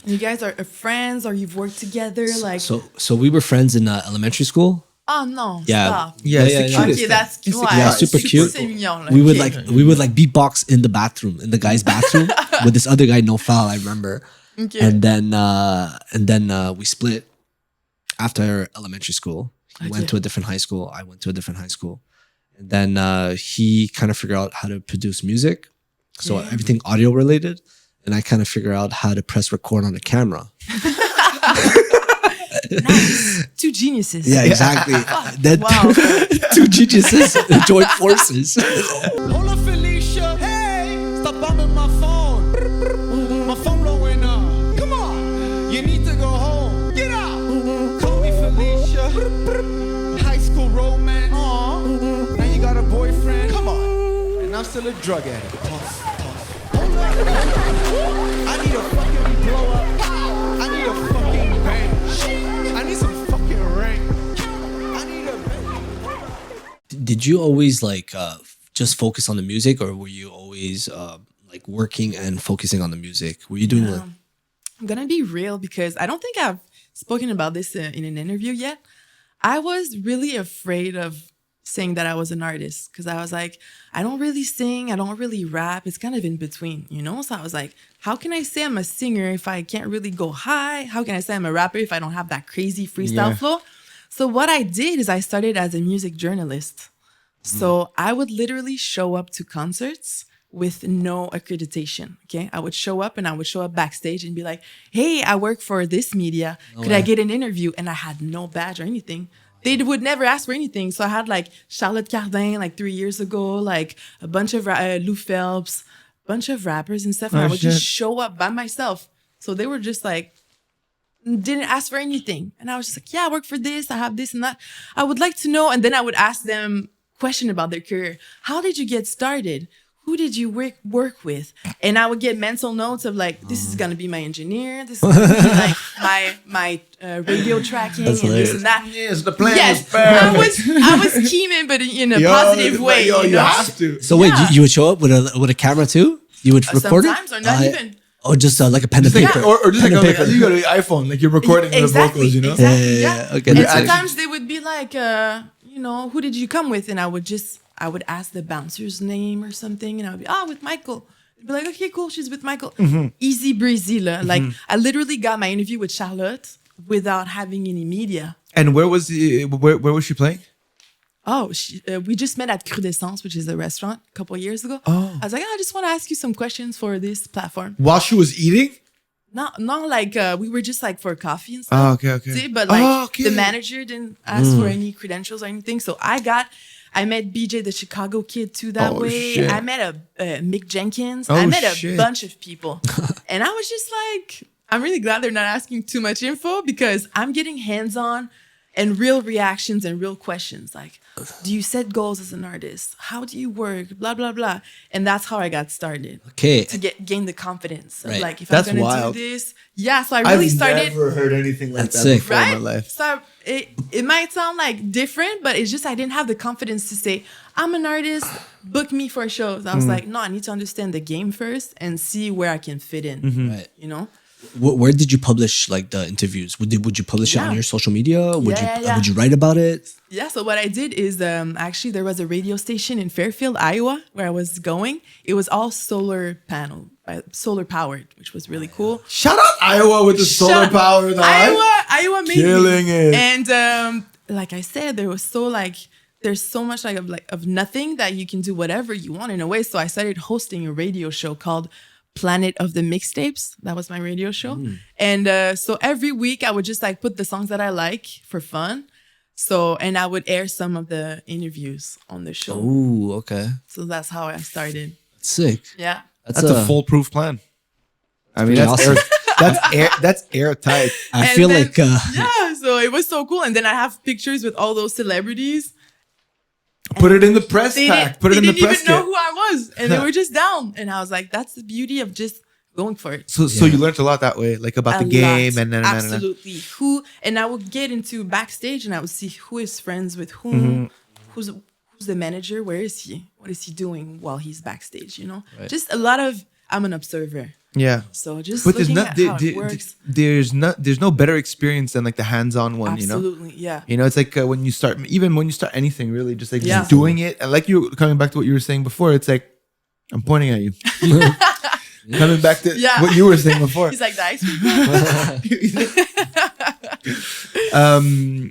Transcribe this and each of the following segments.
You guys are friends, or you've worked together, like. So we were friends in elementary school. Oh no! Yeah. Stop. Yeah, it's the cutest Okay, that's thing. cute. Yeah, super cute. C'est mignon, là. We would like beatbox in the bathroom, in the guy's bathroom with this other guy, No Foul, I remember. Okay. And then we split after elementary school. He went to a different high school. I went to a different high school. And then he kind of figured out how to produce music. So everything audio related. And I kind of figured out how to press record on a camera. Nice. Two geniuses. Yeah, exactly. Then Wow. two geniuses joined forces. Hold up, Felicia. Hey, stop bumping my phone. My phone blowing up. Come on, you need to go home. Get out. Call me Felicia. High school romance. Aww. Now you got a boyfriend. Come on. And I'm still a drug addict. Pause. Hold up. I need a fucking blow up. I need a fucking bang. I need some fucking rain. I need a bang. Did you always like just focus on the music, or were you always like working and focusing on the music? Were you doing like? I'm gonna be real because I don't think I've spoken about this in an interview yet. I was really afraid of saying that I was an artist because I was like, I don't really sing, I don't really rap. It's kind of in between, you know? So I was like, how can I say I'm a singer if I can't really go high? How can I say I'm a rapper if I don't have that crazy freestyle flow? So what I did is I started as a music journalist. So I would literally show up to concerts with no accreditation, okay? I would show up backstage and be like, hey, I work for this media. Could I get an interview? And I had no badge or anything. They would never ask for anything. So I had like Charlotte Cardin like 3 years ago, like a bunch of Lou Phelps, bunch of rappers and stuff. And I would just show up by myself. So they were just like, didn't ask for anything. And I was just like, yeah, I work for this. I have this and that. I would like to know. And then I would ask them question about their career. How did you get started? Who did you work with? And I would get mental notes of like, this is gonna be my engineer. This is gonna be like my radio tracking and this and that. Yes, the plan Yes, is perfect. I was scheming, but in a positive way. Yo, you you know? have to. So wait, you would show up with a camera too? You would record Sometimes it? or not even. Or just like a pen and paper? Or just Pen like, and paper. you got an iPhone, like you're recording the vocals, you know? Exactly. Yeah. Okay, And that's it. sometimes they would be like, you know, who did you come with? And I would ask the bouncer's name or something, and I would be, with Michael. They'd be like, okay, cool, she's with Michael. Easy breezy, la. Like I literally got my interview with Charlotte without having any media. And where was she playing? Oh, we just met at Crudescence, which is a restaurant, a couple of years ago. I was like, I just want to ask you some questions for this platform. While she was eating? Not like we were just like for coffee and stuff. Oh, okay. See? But like the manager didn't ask for any credentials or anything. So I met BJ, the Chicago kid, too, that way. Shit. I met a Mick Jenkins. I met a bunch of people. And I was just like, I'm really glad they're not asking too much info because I'm getting hands-on and real reactions and real questions. Like, do you set goals as an artist? How do you work? Blah, blah, blah. And that's how I got started. Okay. To gain the confidence. Right. Like, if That's I'm going to wild. do this. Yeah, so I really started. I've never heard anything like That's that sick. before in my life. So it might sound like different, but it's just I didn't have the confidence to say, I'm an artist, book me for shows. I was like, no, I need to understand the game first and see where I can fit in. Right. You know? Where did you publish like the interviews? Would you publish it on your social media? Would you write about it? Yeah, so what I did is actually there was a radio station in Fairfield, Iowa, where I was going. It was all solar powered, which was really cool. Shout out Iowa with the solar power, though. Iowa made Killing it. And like I said, there's so much of nothing that you can do whatever you want in a way. So I started hosting a radio show called Planet of the Mixtapes. That was my radio show. And so every week I would just like put the songs that I like for fun. So, and I would air some of the interviews on the show. Oh, okay. So that's how I started. Sick. Yeah. That's a foolproof plan. I mean, that's awesome. that's airtight. I feel then, like yeah, so it was so cool. And then I have pictures with all those celebrities. Put it in the press pack. Put it in the press They didn't even know kit. who I was. And they were just down. And I was like, that's the beauty of just going for it. So you learned a lot that way, like about the game and then absolutely. And I would get into backstage and I would see who is friends with whom, who's the manager, where is he? What is he doing while he's backstage, you know? Right. Just I'm an observer. Yeah. So just But looking at how it works. there's no better experience than like the hands-on one, you know? Absolutely, yeah. You know, it's like when you start anything really, just like Yeah. just doing it. And like you coming back to what you were saying before, it's like, I'm pointing at you. Coming back to Yeah. what you were saying before. He's like, nice.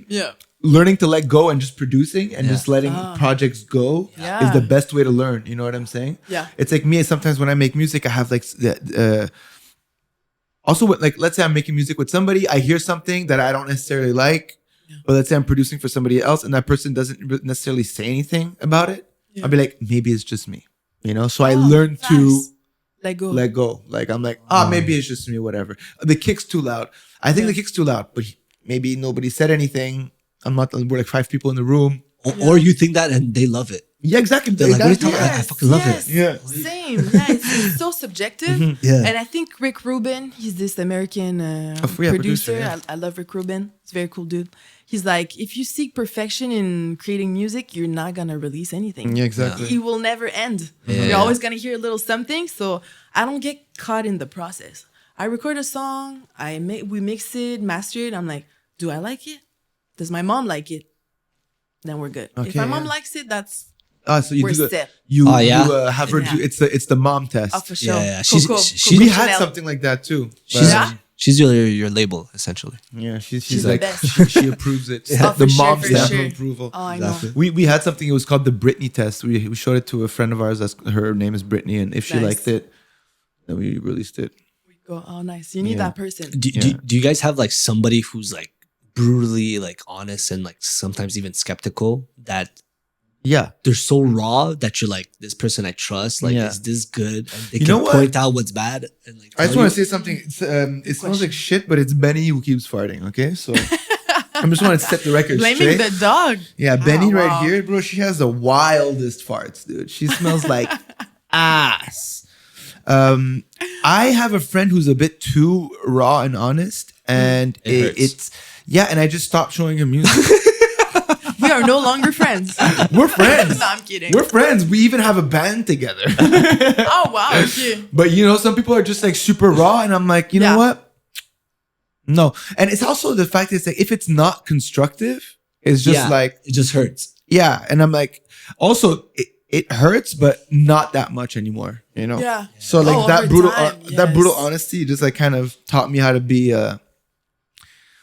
Yeah. Learning to let go and just producing and just letting projects go Yeah. is the best way to learn. You know what I'm saying? Yeah. It's like me, sometimes when I make music, I have like, also with, like, let's say I'm making music with somebody, I hear something that I don't necessarily like, but let's say I'm producing for somebody else and that person doesn't necessarily say anything about it. I'll be like, maybe it's just me, you know? So I learned to let go. Like, I'm like, maybe it's just me, whatever. The kick's too loud. I think the kick's too loud, but maybe nobody said anything. We're like 5 people in the room. Or you think that and they love it. Yeah, exactly. They're like, what are you talking about? I fucking love it. Yeah. Same. Yeah, it's so subjective. Yeah. And I think Rick Rubin, he's this American producer. Yeah. I love Rick Rubin. He's a very cool dude. He's like, if you seek perfection in creating music, you're not going to release anything. Yeah, exactly. It will never end. Yeah. You're always going to hear a little something. So I don't get caught in the process. I record a song, we mix it, master it. I'm like, do I like it? Does my mom like it? Then we're good. Okay, if my mom likes it, that's so you we're do set. you yeah? have her do it's the mom test. Oh, for sure. Yeah. Coco, We Coco had Chanel. something like that too. She's your label, essentially. Yeah, she's the like best. she approves it. Oh, The for mom sure, stamp for of sure. approval. Oh, I know. We had something. It was called the Britney test. We showed it to a friend of ours. Her name is Brittany, and if she Nice. liked it, then we released it. We go, oh, nice. You need that person. Do you guys have like somebody who's like brutally like honest and like sometimes even skeptical that Yeah. they're so raw that you're like, this person I trust, like, Yeah. is this good? And they You can know what? point out what's bad. And like, I just tell want to you. say something. It smells like shit, but it's Benny who keeps farting. Okay, so I just want to set the record Blaming straight. the dog. Yeah, Benny Oh, right wow. here, bro. She has the wildest farts, dude. She smells like ass. I have a friend who's a bit too raw and honest, and It hurts. and I just stopped showing him music. We are no longer friends. We're friends. No, I'm kidding. We're friends. We even have a band together. Oh, wow. Okay. But you know, some people are just like super raw, and I'm like, you know Yeah. what? No. And it's also the fact is like if it's not constructive, it's just like it just hurts. yeah. And I'm like, also it hurts, but not that much anymore. You know? Yeah. So like Oh, that over brutal time, that brutal yes. honesty just like kind of taught me how to be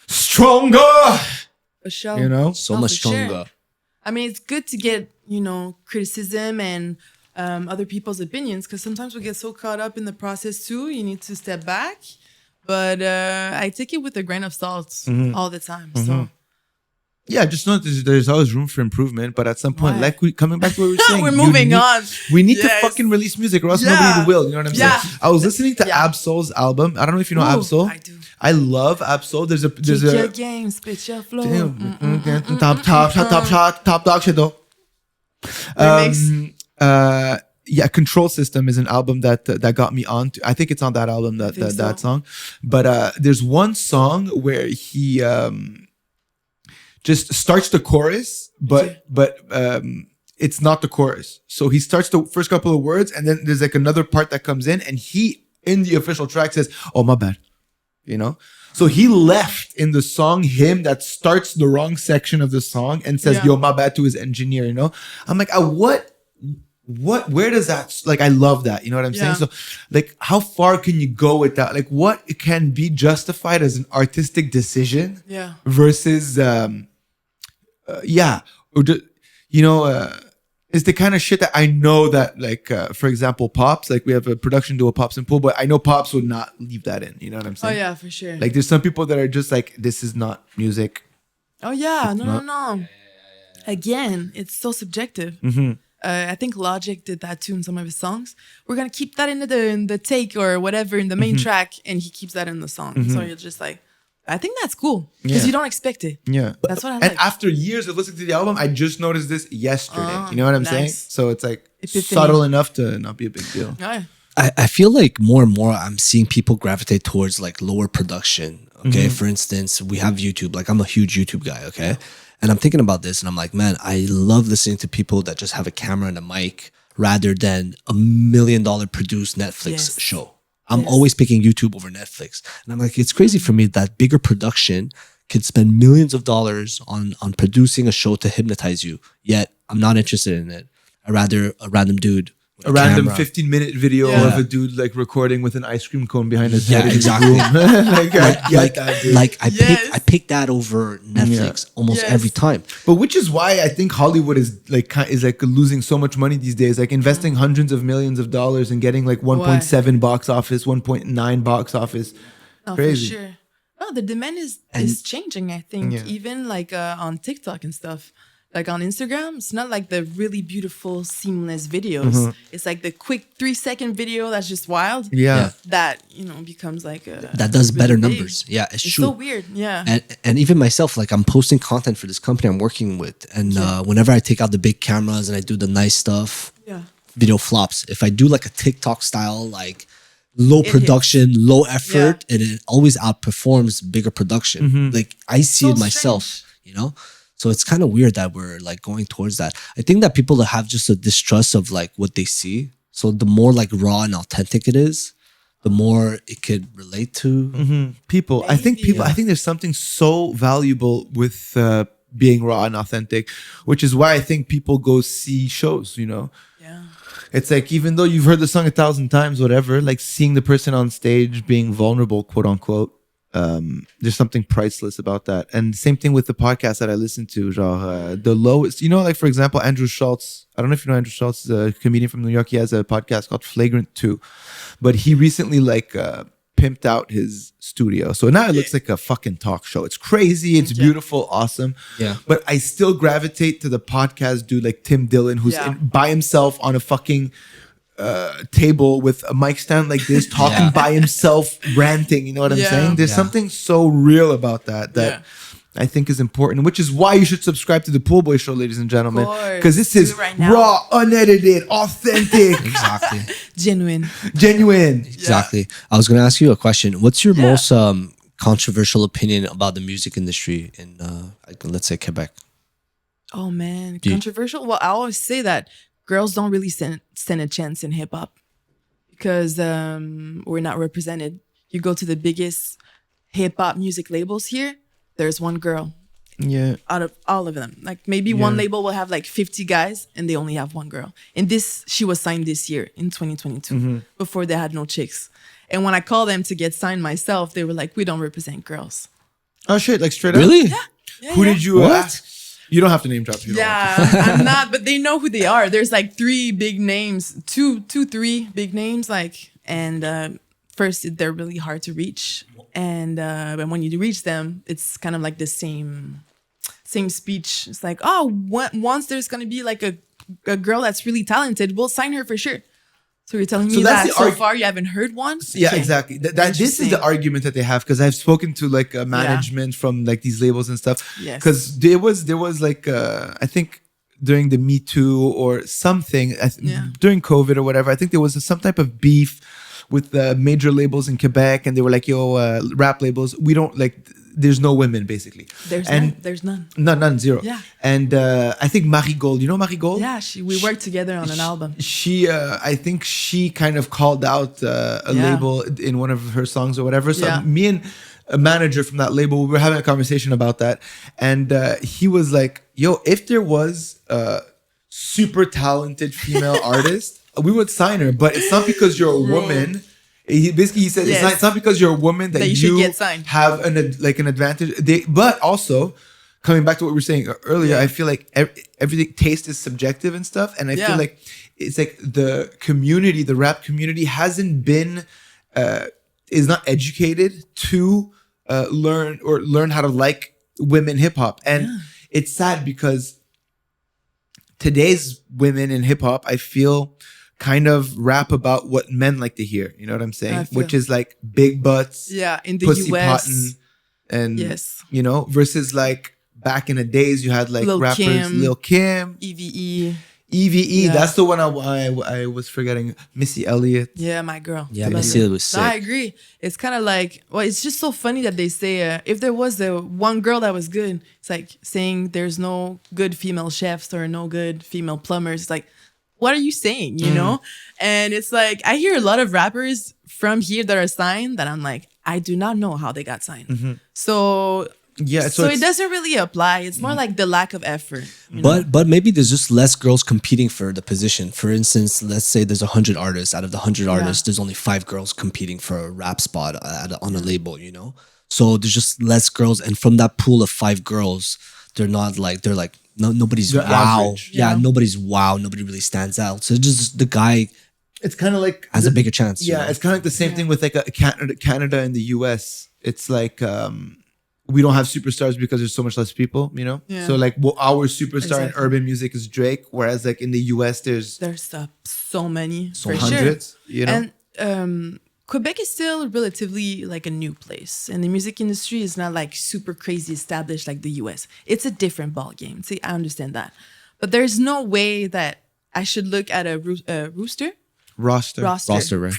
stronger. For sure. You know? So No, much for sure. stronger. I mean, it's good to get, criticism and other people's opinions because sometimes we get so caught up in the process too. You need to step back. But I take it with a grain of salt Mm-hmm. all the time. So Yeah, just know there's always room for improvement, but at some point, Right. like coming back to what we were saying, we're you moving need- on. We need to Yes. fucking release music, or else Yeah. nobody will. You know what I'm Yeah. saying? I was listening to Yeah. Absol's album. I don't know if you know Ooh, Absol. I do. I love Absol. There's Kick your a game, spit your flow. top dog shit though. Remix. Control System is an album that got me on. I think it's on that album that song. But there's one song where he just starts the chorus, but it's not the chorus. So he starts the first couple of words, and then there's like another part that comes in, and he in the official track says, "Oh, my bad," you know. So he left in the song him that starts the wrong section of the song and says, Yeah. "Yo, my bad" to his engineer. You know, I'm like, where does that, like, I love that. You know what I'm saying? Yeah. So like, how far can you go with that? Like, what can be justified as an artistic decision Yeah. versus, it's the kind of shit that I know that, like, for example, Pops, like we have a production duo, Pops and Pool, but I know Pops would not leave that in. You know what I'm Oh, saying? yeah, for sure. Like, there's some people that are just like, this is not music. Oh yeah, no. Again, it's so subjective. Mm-hmm. I think Logic did that too in some of his songs. We're gonna keep that in the take or whatever in the main Mm-hmm. track, and he keeps that in the song. So you're just like, I think that's cool because Yeah. you don't expect it. Yeah. That's what I And like. after years of listening to the album, I just noticed this yesterday. You know what I'm saying? nice. So it's like Epiphany. subtle enough to not be a big deal. Yeah. I feel like more and more I'm seeing people gravitate towards like lower production. Okay. For instance, we have YouTube. Like I'm a huge YouTube guy. Okay. And I'm thinking about this and I'm like, man, I love listening to people that just have a camera and a mic rather than $1 million produced Netflix Yes. show. I'm always picking YouTube over Netflix. And I'm like, it's crazy for me that bigger production could spend millions of dollars on producing a show to hypnotize you. Yet I'm not interested in it. I'd rather a random dude with A random camera. 15-minute video Yeah. of a dude like recording with an ice cream cone behind his Yeah, head. exactly. Like, I pick that over Netflix almost every time. But which is why I think Hollywood is like losing so much money these days, like investing hundreds of millions of dollars and getting like 1.7 box office, 1.9 box office. No, Crazy. for sure. Oh, the demand is changing, I think. Even like on TikTok and stuff. Like on Instagram, it's not like the really beautiful, seamless videos. It's like the quick 3-second video that's just wild. Yeah. That, becomes like a... That does really better big. numbers. Yeah, it's It's true. so weird, yeah. And even myself, like I'm posting content for this company I'm working with. And whenever I take out the big cameras and I do the nice stuff, Yeah. video flops. If I do like a TikTok style, like low It production, low effort, and it always outperforms bigger production. Like I see So it myself, So it's kind of weird that we're like going towards that. I think that people have just a distrust of like what they see. So the more like raw and authentic it is, the more it could relate to. People. I think there's something so valuable with being raw and authentic, which is why I think people go see shows, Yeah. It's like, even though you've heard the song 1,000 times, whatever, like seeing the person on stage being vulnerable, quote unquote, there's something priceless about that. And same thing with the podcast that I listen to, the lowest, like for example, Andrew Schultz. I don't know if you know Andrew Schultz, is a comedian from New York. He has a podcast called Flagrant 2, but he recently pimped out his studio. So now it looks like a fucking talk show. It's crazy. It's beautiful. Awesome. Yeah. But I still gravitate to the podcast dude like Tim Dillon, who's by himself on a fucking table with a mic stand like this, talking by himself, ranting. You know what I'm saying? There's something so real about that I think is important, which is why you should subscribe to the Pool Boy Show, ladies and gentlemen, because this is right now. raw, unedited, authentic, Exactly. Genuine. genuine. Exactly. I was going to ask you a question. What's your most controversial opinion about the music industry in, let's say, Quebec? Oh, man. Controversial? Well, I always say that girls don't really stand a chance in hip hop because we're not represented. You go to the biggest hip hop music labels here, there's one girl. Yeah. Out of all of them. Like maybe one label will have like 50 guys and they only have one girl. And she was signed this year in 2022 before they had no chicks. And when I called them to get signed myself, they were like, we don't represent girls. Oh shit! Like straight up. Really? Yeah, Who did you ask? You don't have to name drop. If you don't want Yeah, I'm not, but they know who they are. There's like 3 big names, 3 big names, and first they're really hard to reach, and when you reach them, it's kind of like the same speech. It's like, once there's gonna be like a girl that's really talented, we'll sign her for sure. So you're telling me that's that the so far you haven't heard one? Yeah, Okay. exactly. This is the argument that they have, because I've spoken to like management from like these labels and stuff. Yes. Because there was like I think during the Me Too or something during COVID or whatever, I think there was some type of beef with the major labels in Quebec, and they were like, "Yo, rap labels, we don't like." There's no women basically. There's none. None, zero. Yeah. And I think Marigold, you know Marigold? Yeah, we worked together on an album. I think she kind of called out a label in one of her songs or whatever. So me and a manager from that label, we were having a conversation about that. And he was like, yo, if there was a super talented female artist, we would sign her. But it's not because you're a woman. He said it's not because you're a woman that you should get signed. Have an advantage. But also, coming back to what we were saying earlier, I feel like everything, taste is subjective and stuff, and I feel like it's like the rap community hasn't been is not educated to learn how to like women hip hop, and it's sad because today's women in hip hop, I feel, kind of rap about what men like to hear. You know what I'm saying? Which is like big butts, in the pussy US, potting, and versus like back in the days you had like Lil' rappers, Kim, Lil' Kim, EVE. That's the one I was forgetting. Missy Elliott. Yeah, my girl. Yeah, Missy was sick. No, I agree. It's kind of like, it's just so funny that they say if there was one girl that was good, it's like saying there's no good female chefs or no good female plumbers. It's like, what are you saying? You know? And it's like, I hear a lot of rappers from here that are signed that I'm like, I do not know how they got signed. So it doesn't really apply. It's more like the lack of effort. You know? But maybe there's just less girls competing for the position. For instance, let's say there's 100 artists. Out of the 100 artists, there's only 5 girls competing for a rap spot on a label, you know? So there's just less girls. And from that pool of 5 girls, they're like, nobody's They're wow. average. Yeah, nobody's wow. Nobody really stands out. So just the guy It's kind of like has a bigger chance. Yeah, you know? it's kind of like the same thing with like Canada and the US. It's like we don't have superstars because there's so much less people, you know? Yeah. So like our superstar in Exactly. urban music is Drake, whereas like in the US there's so many, for hundreds, sure. you know? And Quebec is still relatively like a new place, and the music industry is not like super crazy established like the US. It's a different ball game. See, I understand that, but there's no way that I should look at a roster right?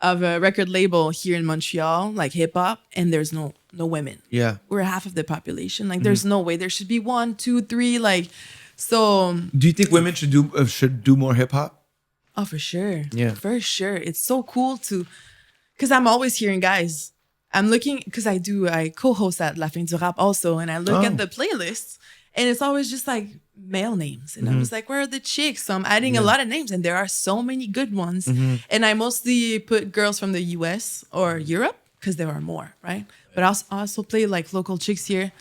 of a record label here in Montreal, like hip hop, and there's no women. Yeah. We're half of the population. Like, there's no way. There should be 1, 2, 3. Like, so. Do you think women should do more hip hop? Oh, for sure. Yeah. For sure. It's so cool because I'm always hearing guys. I'm looking, because I co-host at La Fin du Rap also, and I look at the playlists, and it's always just like male names. And I'm just like, where are the chicks? So I'm adding a lot of names, and there are so many good ones. And I mostly put girls from the US or Europe, because there are more, right? But I also play like local chicks here.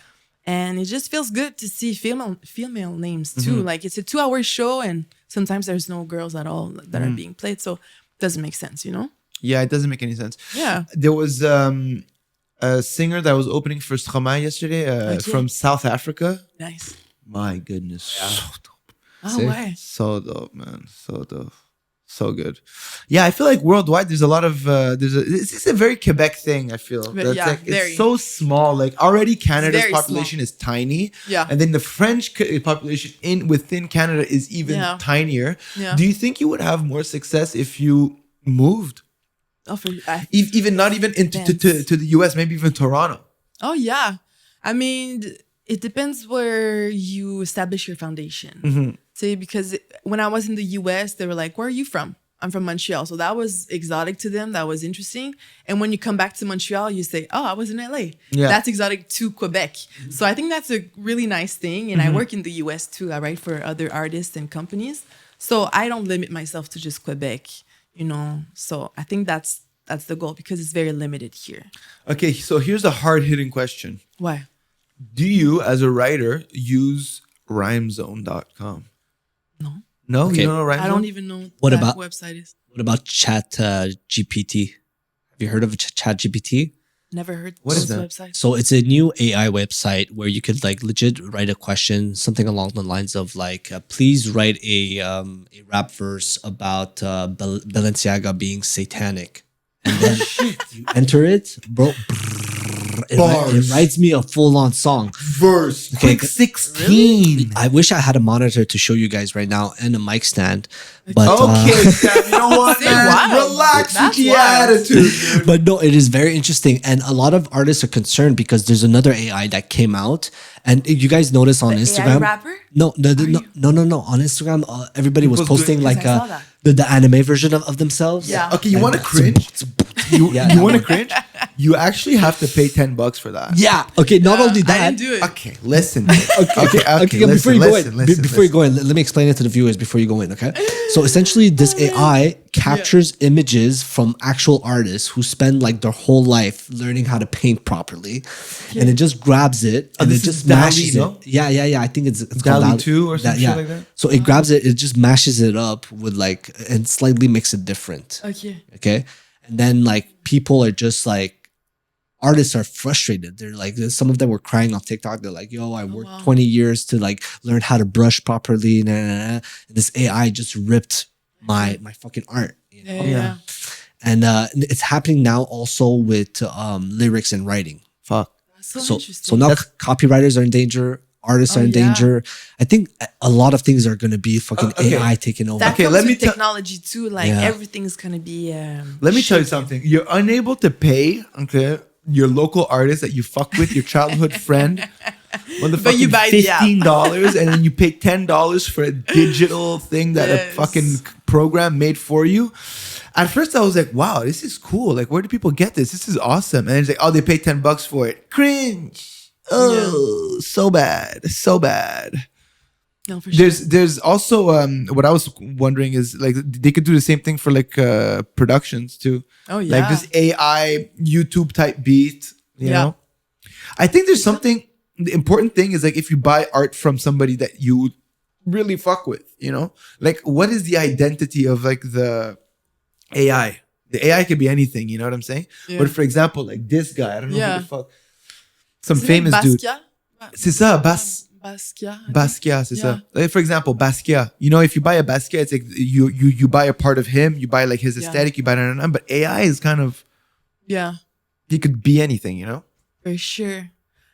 And it just feels good to see female names too. Like, it's a 2-hour show, and sometimes there's no girls at all that are being played. So it doesn't make sense, you know? Yeah, it doesn't make any sense. Yeah. There was a singer that was opening for Stromae yesterday from South Africa. Nice. My goodness. So dope. Oh, why? So dope, man. So dope. So good. Yeah, I feel like worldwide there's a lot of it's a very Quebec thing, I feel. But That's yeah, like, very. it's so small. Like already Canada's Very population is tiny. Yeah. And then the French population within Canada is even tinier. Yeah. Do you think you would have more success if you moved? Oh, Even not even into to the US, maybe even Toronto. Oh, yeah. I mean, it depends where you establish your foundation. See, because when I was in the US, they were like, where are you from? I'm from Montreal. So that was exotic to them. That was interesting. And when you come back to Montreal, you say, oh, I was in LA. Yeah. That's exotic to Quebec. So I think that's a really nice thing. And I work in the US too. I write for other artists and companies. So I don't limit myself to just Quebec, you know. So I think that's the goal, because it's very limited here. Okay, so here's a hard-hitting question. Why? Do you, as a writer, use rhymezone.com? No. No? Okay. You don't know rhymezone? I don't even know What that about- website is. What about Chat GPT? Have you heard of Chat GPT? Never heard What is those that? websites. So it's a new AI website where you could like legit write a question, something along the lines of like, please write a rap verse about Balenciaga being satanic, and then you enter it, bro. Bars. It writes me a full-on song. Verse. Okay, Quick 16. I wish I had a monitor to show you guys right now and a mic stand, but Okay, Sam, you know what, Say man? wild. Relax That's with your wild. attitude. but no, it is very interesting, and a lot of artists are concerned because there's another AI that came out, and you guys notice on The Instagram. AI rapper? No. On Instagram, everybody was People's posting doing- like I saw that. the anime version of themselves. Yeah. Okay, you want to cringe? You Yeah, that want to one. cringe? You actually have to pay $10 for that. Yeah. Okay. Not only that. I didn't do it. Okay, listen. Okay, Before you go in, listen, before you go in, let me explain it to the viewers before you go in. Okay. So essentially, this AI captures images from actual artists who spend like their whole life learning how to paint properly, and it just grabs it and it this just is DALL-E, mashes no? it. Yeah. I think it's called DALL-E 2 or some shit like that? So it grabs it, it just mashes it up with like and slightly makes it different. Okay. Okay. And then like people are just like, artists are frustrated. They're like, some of them were crying on TikTok. They're like, yo, I worked 20 years to like learn how to brush properly. And this AI just ripped my fucking art. You know? Yeah. And it's happening now also with lyrics and writing. Fuck. That's so, So interesting. now copywriters are in danger. Artists are in yeah. danger. I think a lot of things are going to be fucking Okay. AI taking over. that Okay, comes let me with tell- technology too. Like Yeah. everything's gonna be. Let me tell you shaken. something. You're unable to pay, okay, your local artist that you fuck with, your childhood friend, But you motherfucking buy the app. $15 and then you pay $10 for a digital thing that a Yes. fucking program made for you. At first I was like, wow, this is cool. Like, where do people get this? This is awesome. And it's like, oh, they pay $10 for it. Cringe. Oh, so bad. So bad. No, for sure. There's also what I was wondering is like they could do the same thing for like productions too. Oh, yeah. Like this AI YouTube type beat, you Yeah. know. I think there's something. The important thing is like if you buy art from somebody that you really fuck with, you know, like what is the identity of like the AI? The AI could be anything, you know what I'm saying? Yeah. But for example, like this guy, I don't know Yeah. who the fuck, some Is it famous like dude. Basquiat? C'est ça, Basquiat. I think. Basquiat, c'est Yeah. ça. Like, for example, Basquiat. You know, if you buy a Basquiat, it's like you buy a part of him, you buy like his Yeah. aesthetic, you buy but AI is kind of, Yeah, he could be anything, you know? for sure.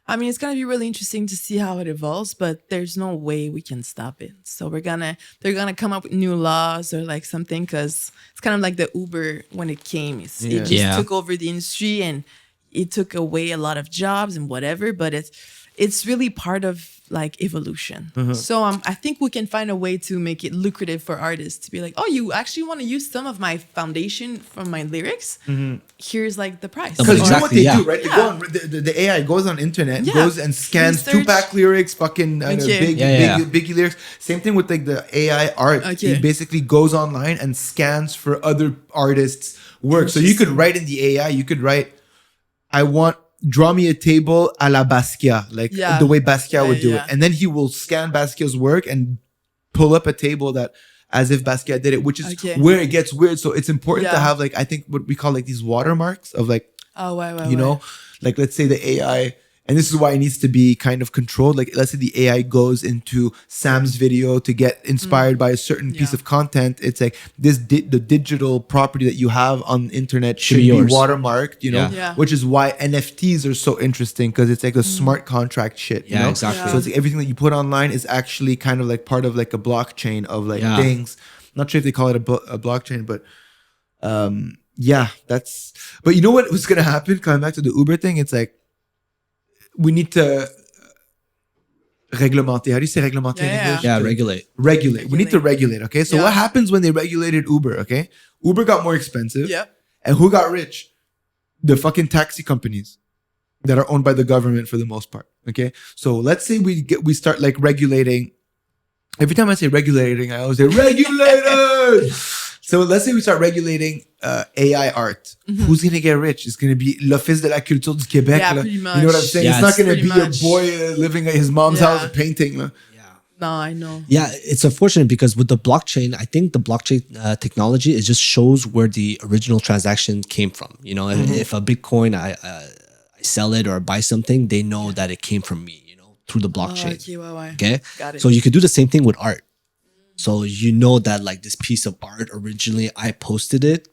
I mean, it's gonna be really interesting to see how it evolves, but there's no way we can stop it. So they're gonna come up with new laws or like something, because it's kind of like the Uber when it came. It just Yeah. took over the industry and it took away a lot of jobs and whatever. But it's really part of like evolution. So I think we can find a way to make it lucrative for artists to be like, oh, you actually want to use some of my foundation from my lyrics? Here's like the price. Because you know what they Exactly, do, right? They go on, the AI goes on internet, Yeah. goes and scans Research. Tupac lyrics, fucking Okay. Biggie lyrics. Same thing with like the AI art. Okay. He basically goes online and scans for other artists' work. So you could write in the AI, you could write, draw me a table a la Basquiat, like Yeah. the way Basquiat would do Yeah. it. And then he will scan Basquiat's work and pull up a table that as if Basquiat did it, which is Okay. where it gets weird. So it's important to Yeah. have like, I think what we call like these watermarks of like, Oh, why, you know, like let's say the AI, and this is why it needs to be kind of controlled. Like let's say the AI goes into Sam's video to get inspired by a certain piece Yeah. of content. It's like the digital property that you have on the internet should be be yours. watermarked, you know, Yeah. Yeah. which is why NFTs are so interesting, because it's like the smart contract shit. You Yeah, know? exactly. So it's like everything that you put online is actually kind of like part of like a blockchain of like Yeah. things. Not sure if they call it a blockchain, but yeah, but you know what was going to happen? Coming back to the Uber thing, it's like, we need to réglementer. How do you say réglementer in Yeah. English? Yeah, regulate. Regulate. We need to regulate, okay? So Yeah. what happens when they regulated Uber, okay? Uber got more expensive. Yep. And who got rich? The fucking taxi companies that are owned by the government for the most part, okay? So let's say we start like regulating. Every time I say regulating, I always say regulators. So let's say we start regulating AI art. Who's gonna get rich? It's gonna be l'Office de la Culture du Québec. Yeah, là. pretty You know what I'm much. saying? Yeah, it's not it's gonna be pretty your much. boy living at his mom's Yeah. house painting. Là. No, I know. Yeah, it's unfortunate because with the blockchain, I think the blockchain technology, it just shows where the original transaction came from. You know, if a Bitcoin, I sell it or buy something, they know that it came from me, you know, through the blockchain. Okay, why? Okay. Got it. So you could do the same thing with art. So you know that like this piece of art, originally I posted it.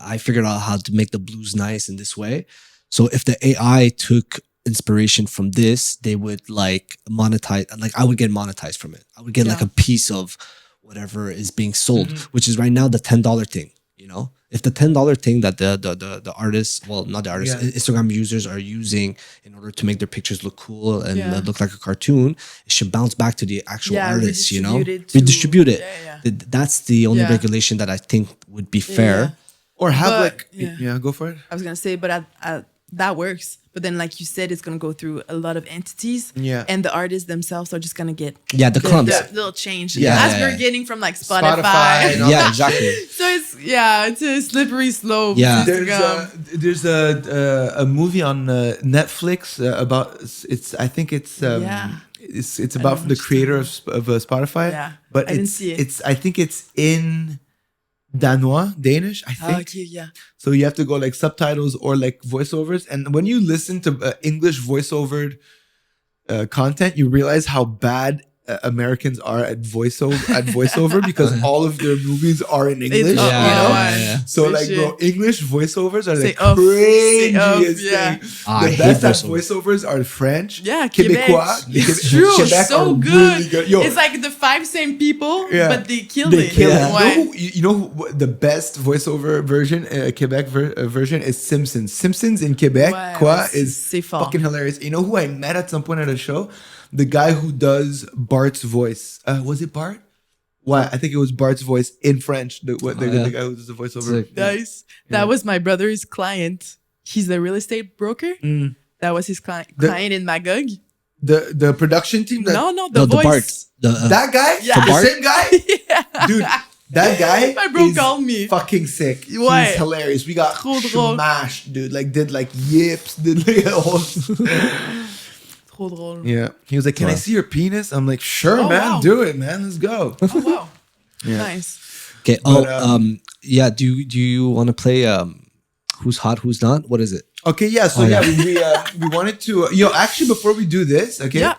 I figured out how to make the blues nice in this way. So if the AI took inspiration from this, they would like monetize, like I would get monetized from it. I would get like Yeah. a piece of whatever is being sold, which is right now the $10 thing, you know? If the $10 thing that the artists, well, not the artists, Yeah. Instagram users are using in order to make their pictures look cool and Yeah. look like a cartoon, it should bounce back to the actual Yeah, artists, you know? redistribute it to- Redistribute it. Yeah. That's the only Yeah. regulation that I think would be fair. Yeah. Or have But- like, yeah. yeah, go for it. I was gonna say, but that works. But then, like you said, it's gonna go through a lot of entities. Yeah. And the artists themselves are just gonna get Yeah, the crumbs. the little change. Yeah, as yeah, we're yeah. getting from like Spotify Spotify. and all Yeah, exactly. So it's a slippery slope. Yeah. There's a movie on Netflix about I think it's Yeah. it's about the creator of Spotify. Yeah. But I didn't see it. I think it's in Danish, I think. Okay, yeah. So you have to go like subtitles or like voiceovers. And when you listen to English voiceovered content, you realize how bad Americans are at voiceover because all of their movies are in English. You know, so For like sure. bro, English voiceovers are the Say off, say off, craziest yeah. thing. I The hate best at voiceovers. voiceovers are French. Yeah, Quebecois. Quebec. It's true. Quebec So are good. really good. Yo, It's like the 5 same people, Yeah. but they killed they it. kill Yeah. it. Ouais. You know who, the best voiceover version, Quebec version is Simpsons. Simpsons in Quebec, Ouais, quoi, ouais, is c'est fort. fucking hilarious. You know who I met at some point at a show? The guy who does Bart's voice. Was it Bart? Why? I think it was Bart's voice in French. The guy who does the voiceover. Sick. Nice. That was my brother's client. He's a real estate broker. That was his client in Magog. The production team. That, No, No, the the voice. Bart. that guy, Yeah. the Bart? same guy, Yeah. dude. That guy My bro is called me. fucking sick. Ouais. He's hilarious. We got Trop drôle. smashed, dude. Like did like yips, did like a whole. Trop drôle. Yeah. He was like, "Can I Wow. see your penis?" I'm like, "Sure, Oh, man. wow. Do it, man. Let's go." Oh, wow. Yeah. Nice. Okay. But, Yeah. Do you want to play Who's Hot, Who's Not? What is it? Okay, yeah. So Oh, yeah, yeah. we wanted to. Actually, before we do this, okay. Yeah.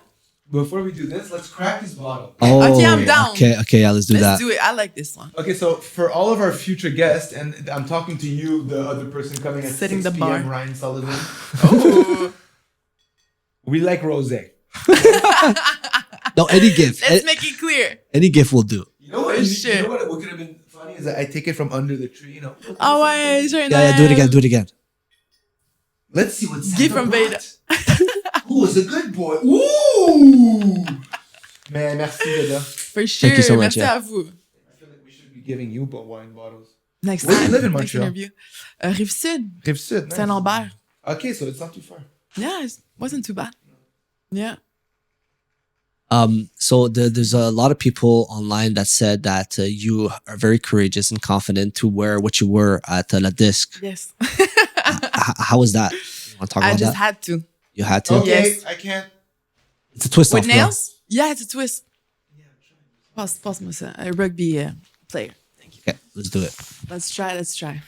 Before we do this, let's crack this bottle. Oh, Okay, I'm down. Okay. Yeah. Let's do Let's that. do it. I like this one. Okay, so for all of our future guests, and I'm talking to you, the other person coming at Setting 6 the p.m., bar. Ryan Sullivan. Oh, We like rosé. No, any gift. let's make it clear. Any gift will do. You know what? For You sure. know what could have been funny is that I take it from under the tree. You know. Oh, ouais, j'ai un Yeah. Do it again. Do it again. Let's see what's Gift from Veda. Who was a good boy? Ooh. Man, merci Veda. For sure. Thank you so much, Merci yeah. à vous. I feel like we should be giving you wine bottles. Next Where do you time. live in next Montreal? interview. Rive-Sud. Rive-Sud, nice. Saint-Lambert. Okay, so it's not too far. Yeah, it wasn't too bad. Yeah. So there's a lot of people online that said that you are very courageous and confident to wear what you were at La Disc. Yes. How was that? You want to talk I about just that? had to. You had to. Okay, Yes. I can't. It's a twist With off. nails? Yeah, it's a twist. Passe-moi ça. A rugby player. Thank you. Okay, let's do it. Let's try.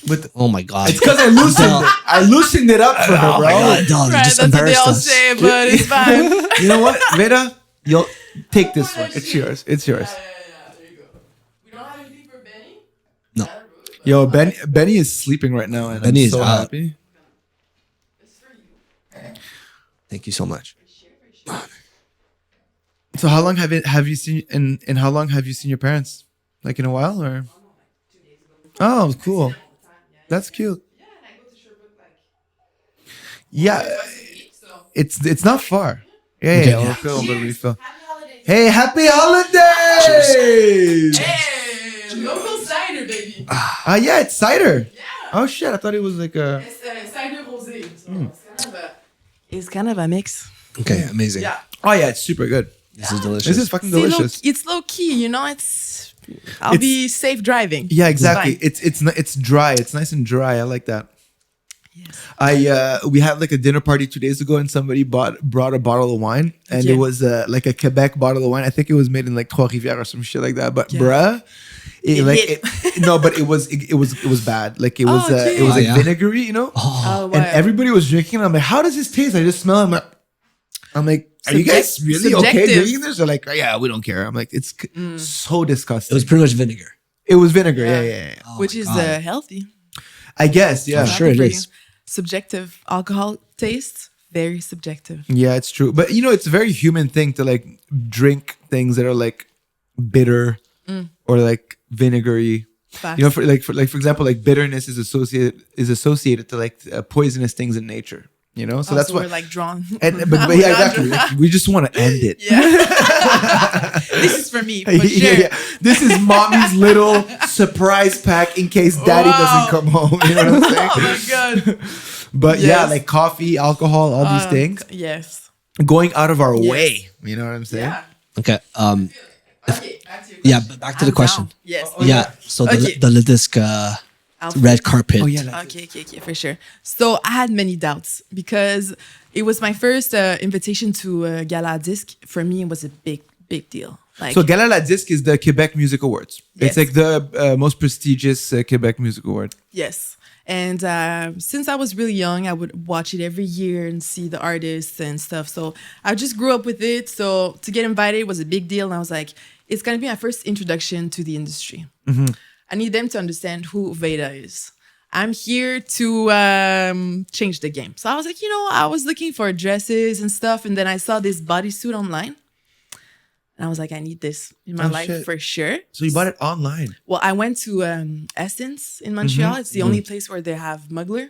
With Oh my god. it's because I loosened it. I loosened it up for her, Oh bro. my god, dog, you Right, just that's what they embarrassed all us. say, but it's fine. You know what, Veda? You'll take this one. It's yours. It's yours. There you go. We don't have anything for Benny? No. Yo, Benny is sleeping right now, and Benny I'm is so out. happy. It's for you. Thank you so much. So, how long have you seen? And how long have you seen your parents? Like in a while, or? Oh, cool. That's cute. Yeah, and I go to Sherbrooke like Yeah, once a week, so. it's not far. Yeah, Okay. yeah. Refill, but refill. Happy holidays. Hey, happy holidays! Hey, local cider, baby. Yeah, it's cider. Yeah. Oh shit! I thought it was like a. It's cider rosé. So it's kind of a mix. Okay, amazing. Yeah. Oh yeah, it's super good. This is delicious. This is fucking See, delicious. it's low key, you know. I'll be safe driving. Yeah, exactly. It's fine. It's dry. It's nice and dry. I like that. Yes. We had like a dinner party 2 days ago, and somebody brought a bottle of wine, and Yeah. it was like a Quebec bottle of wine. I think it was made in like Trois-Rivières or some shit like that. But Yeah. bruh, It no, but it was bad. Like it was okay. it was Oh, like yeah? vinegary, you know. Oh, And wow. everybody was drinking. I'm like, how does this taste? I just smell it. I'm like, are you guys really okay subjective. drinking this? They're like, yeah, we don't care. I'm like, it's so It disgusting. was pretty much vinegar. It was vinegar. Yeah. Yeah. Oh Which my is God. healthy. I guess. Yeah. I'm sure it For is. you. Subjective alcohol taste, very subjective. Yeah, it's true. But it's a very human thing to like drink things that are like bitter or like vinegary. Facts. You know, for example, like bitterness is associated to like poisonous things in nature. You know, so that's we're why. like drawn. But yeah, exactly. Like, we just want to end it. Yeah. This is for me, for Yeah, sure. yeah. This is mommy's little surprise pack in case daddy Wow. doesn't come home. You know what I'm saying? Oh my god. But yeah, Yes. like coffee, alcohol, all these things, Yes. going out of our Yes. way. You know what I'm saying? Yeah. Okay. Okay, back to your Yeah, question. but back to the I'm question. down. Yes. Yeah. So Okay. the Disc Outfit. red carpet. Oh yeah. That's Okay, for sure. So I had many doubts because it was my first invitation to Gala ADISQ. For me, it was a big deal. Like, So Gala La Disque is the Quebec Music Awards. It's Yes. like the most prestigious Quebec Music Award. yes. And since I was really young, I would watch it every year and see the artists and stuff. So I just grew up with it. So to get invited was a big deal. And I was like, it's going to be my first introduction to the industry. I need them to understand who Veda is. I'm here to change the game. So I was like, I was looking for dresses and stuff. And then I saw this bodysuit online. And I was like, I need this in my life for sure. So you bought it online? Well, I went to Essence in Montreal. It's the only place where they have Mugler.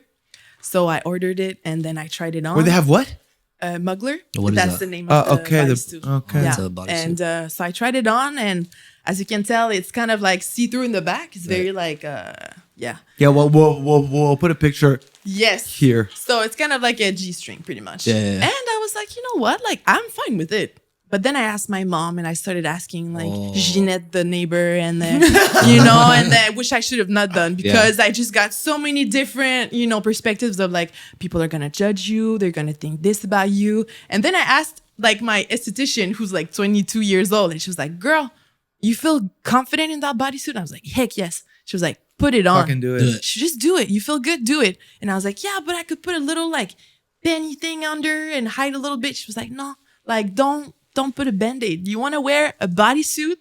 So I ordered it and then I tried it on. Where they have what? Mugler. What is That's that? the name of the bodysuit. Okay. Yeah. It's a bodysuit. And so I tried it on, and as you can tell, it's kind of like see-through in the back. It's very like, yeah. Yeah, well, we'll put a picture Yes. here. So it's kind of like a G-string pretty much. Yeah. And I was like, you know what? Like, I'm fine with it. But then I asked my mom and I started asking like Ginette, the neighbor, and then, and then which I should have not done because I just got so many different, perspectives of like, people are going to judge you. They're going to think this about you. And then I asked like my esthetician who's like 22 years old, and she was like, girl, you feel confident in that bodysuit? And I was like, heck yes. She was like, put it on. Fucking do it. Just do it. You feel good, do it. And I was like, yeah, but I could put a little like penny thing under and hide a little bit. She was like, no, like don't put a Band-Aid. You want to wear a bodysuit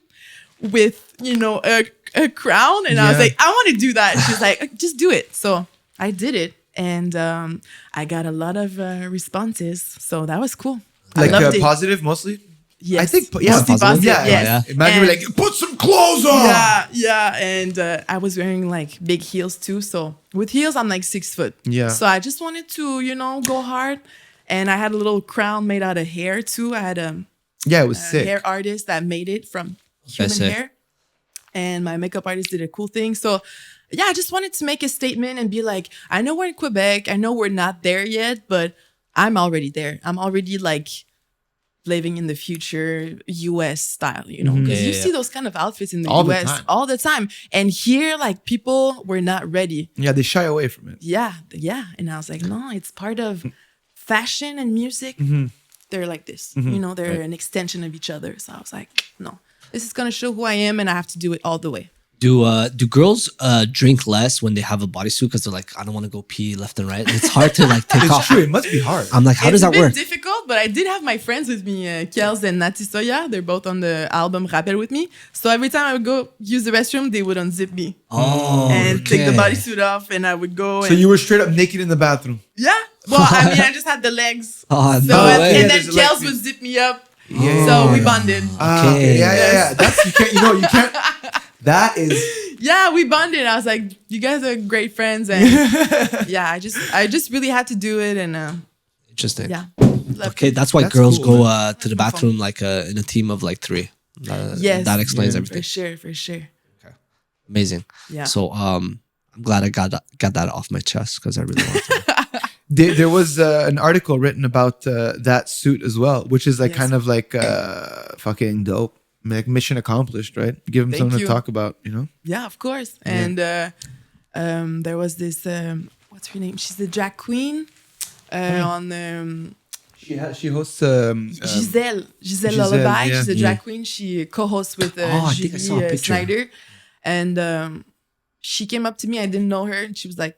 with, a crown? And I was like, I want to do that. And she was like, just do it. So I did it. And I got a lot of responses. So that was cool. Like I loved it. positive mostly? Yes. I think, Mostly positive. Yeah. Yes. Imagine And- you're like, put some clothes on. Yeah. And I was wearing like big heels too. So with heels, I'm like 6 foot. Yeah. So I just wanted to, go hard. And I had a little crown made out of hair too. I had Yeah, it was sick. hair artist that made it from human sick. hair. And my makeup artist did a cool thing. So yeah, I just wanted to make a statement and be like, I know we're in Quebec. I know we're not there yet, but I'm already there. I'm already like living in the future US style, because you see those kind of outfits in the All the US time. all the time. And here, like, people were not ready. Yeah, they shy away from it. Yeah. And I was like, no, it's part of fashion and music. They're like this, they're an extension of each other. So I was like, no, this is going to show who I am and I have to do it all the way. Do girls drink less when they have a bodysuit because they're like, I don't want to go pee left and right? It's hard to like take It's off. true. It must be hard. I'm like, how does that work? It's a bit difficult, but I did have my friends with me, Kels and Nati Soya. They're both on the album Rappel with me. So every time I would go use the restroom, they would unzip me and take the bodysuit off, and I would go. So you were straight up naked in the bathroom. Yeah. Well, I mean, I just had the legs. Oh, So no way. and then There's a leg Kels piece. would zip me up. Yeah. So we bonded. Okay. Yeah. That's you can't. That is. Yeah, we bonded. I was like, you guys are great friends, and yeah, I just really had to do it, and Interesting. yeah. Okay, that's why That's girls cool, go to the bathroom like in a team of like 3. Yes. That explains Yeah. everything. For sure. Amazing. Yeah. So I'm glad I got that off my chest because I really want to. There was an article written about that suit as well, which is like Yes. kind of like fucking dope. Like mission accomplished, right? Give them Thank something you. to talk about, Yeah, of course. And there was this what's her name? She's the drag queen on She hosts Giselle Giselle, Lullaby. yeah. She's a drag queen. She co-hosts with I think I saw a Julie picture. Snyder, and she came up to me. I didn't know her, and she was like,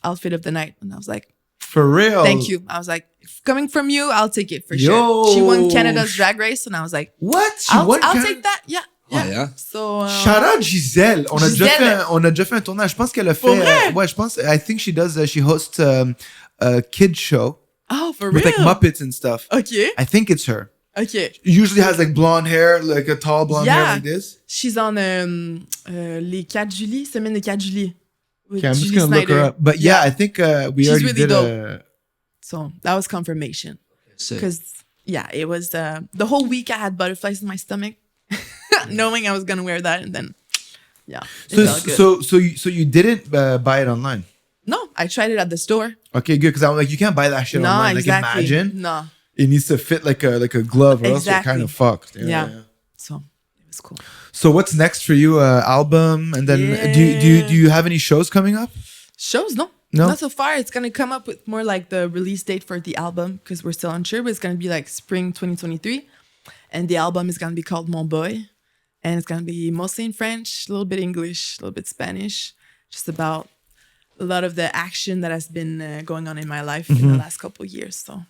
"Outfit of the night," and I was like, for real. "Thank you." I was like, "Coming from you, I'll take it for Yo. sure." She won Canada's Drag Race, and I was like, What? She "I'll, won I'll Canada? take that." Yeah. Oh, yeah? So Shout out Giselle. On a déjà fait un tournage. Je pense qu'elle a fait. Pour vrai? Ouais, je pense. I think she does. She hosts a kids show oh, for with real? like Muppets and stuff. Okay. I think it's her. Okay. Usually has like blonde hair, like a tall blonde hair Yeah. like this. She's on les 4 Julie, semaine des 4 Julie. With Okay, I'm just Julie gonna look her Snyder. up. But yeah, I think we She's already really did dope. So that was confirmation. Sick. Because, yeah, it was the whole week I had butterflies in my stomach, knowing I was going to wear that. And then, yeah, it felt good. So you didn't buy it online. No, I tried it at the store. Okay, good. Because I'm like, you can't buy that shit No, online. exactly. Like, imagine No. it needs to fit like a glove, or else you're Exactly. kind of fucked. Yeah. So it was cool. So what's next for you? Album, and then do you have any shows coming up? Shows, no. No? Not so far. It's going to come up with more like the release date for the album because we're still unsure, but it's going to be like spring 2023. And the album is going to be called Mon Boy. And it's going to be mostly in French, a little bit English, a little bit Spanish, just about a lot of the action that has been going on in my life in the last couple of years. So.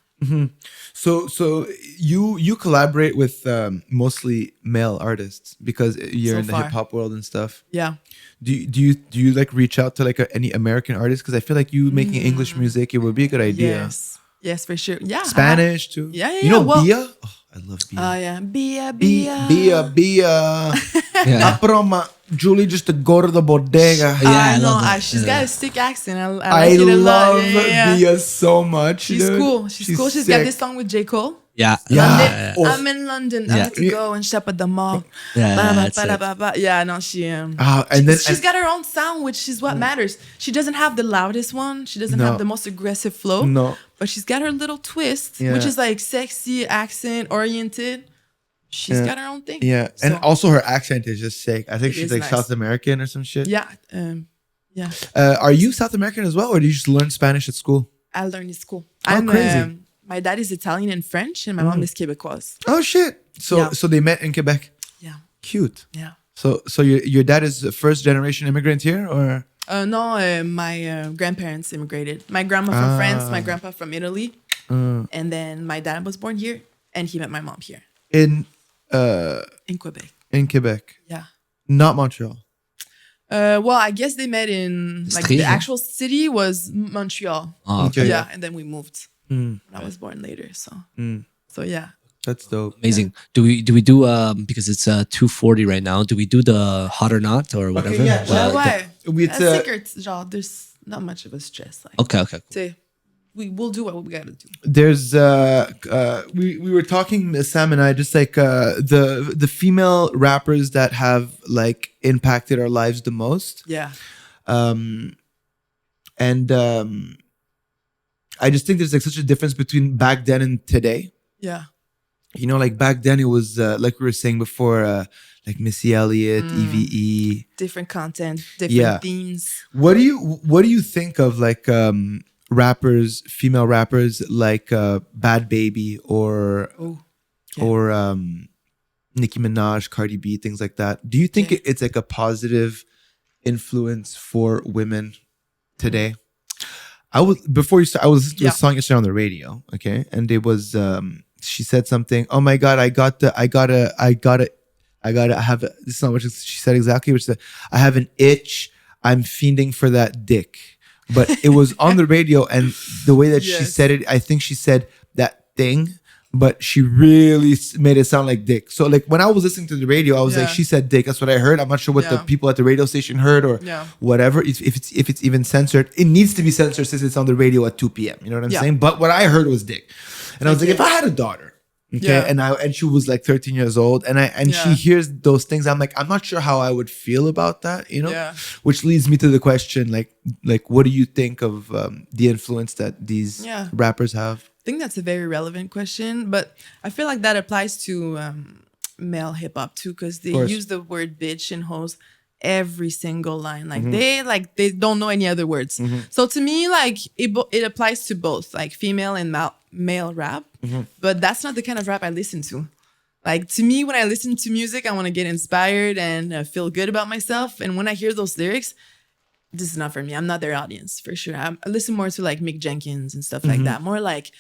So you collaborate with mostly male artists because you're So in the far. hip hop world and stuff. Yeah. Do you like reach out to like any American artists? Because I feel like you making English music, it would be a good idea. Yes, for sure. Yeah. Spanish too. Yeah, You know well- Bia? Oh, I love Bia. Oh yeah, Bia. Bia. Yeah. Aproma, Julie just to go to the bodega. Yeah, I I know. love that. She's Yeah. got a stick accent. I I like it a lot. love Yeah. Bia so much. She's dude. cool. She's cool. She's got sick. this song with J. Cole. Yeah. Yeah. London. Oh. I'm in London. I Yeah. need to go and shop at the mall. Yeah, Ba, ba, that's ba, da, it. ba, ba. Yeah, no, she And then she's got her own sound, which is what matters. She doesn't have the loudest one. She doesn't No. have the most aggressive flow. No. But she's got her little twist, Yeah. which is like sexy, accent oriented. She's Yeah. got her own thing. Yeah, and So, also her accent is just sick. I think It she's is like nice. South American or some shit. yeah, yeah. Are you South American as well, or do you just learn Spanish at school? I learned in school. Oh, crazy. My dad is Italian and French, and my mom is Quebecoise. Oh shit! So Yeah. so they met in Quebec. Yeah, Cute. yeah. So your dad is a first generation immigrant here, or No, my grandparents immigrated. My grandma from France, my grandpa from Italy, and then my dad was born here, and he met my mom here in Quebec. in Quebec, Yeah. not Montreal. Well, I guess they met in like Strie, the huh? actual city was Montreal. Oh, Okay. Yeah, and then we moved. When I was born later, so yeah. That's dope. amazing. Do we do because it's 2:40 right now? Do we do the hot or not or whatever? yeah, Well, Why? It's, Secrets, genre, there's not much of a stress. Like, okay. Cool. say, we'll do what we gotta do. There's we were talking, Sam and I, just like the female rappers that have like impacted our lives the most. Yeah, And I just think there's like such a difference between back then and today. yeah, You know, like back then it was like we were saying before, like Missy Elliott, EVE. different content, different Yeah. themes. What do you think of like rappers, female rappers like Bad Baby or Oh, Nicki Minaj, Cardi B, things like that? Do you think Yeah. it's like a positive influence for women today? I was I was listening to Yeah. a song yesterday on the radio, okay, and it was she said something. Oh my god, I gotta have this is not what she said exactly, which is I have an itch. I'm fiending for that dick. But it was on the radio, and the way that she Yes. said it, I think she said that thing, but she really made it sound like dick. So like when I was listening to the radio, I was like, Yeah. she said dick. That's what I heard. I'm not sure what the Yeah. people at the radio station heard or Yeah. whatever. If it's even censored, it needs to be censored since it's on the radio at 2 p.m. You know what I'm Yeah. saying? But what I heard was dick, and I was like, Okay. if I had a daughter. Okay, Yeah. and she was like 13 years old, and she Yeah. hears those things. I'm like, I'm not sure how I would feel about that, you know. Yeah. Which leads me to the question, like what do you think of the influence that these Yeah. rappers have? I think that's a very relevant question, but I feel like that applies to male hip hop too, because they course. use the word bitch and hoes every single line. Like they don't know any other words. So to me, like it applies to both, like female and male rap. But that's not the kind of rap I listen to. Like to me, when I listen to music, I want to get inspired and feel good about myself. And when I hear those lyrics, this is not for me. I'm not their audience for sure. I listen more to like Mick Jenkins and stuff like that. More like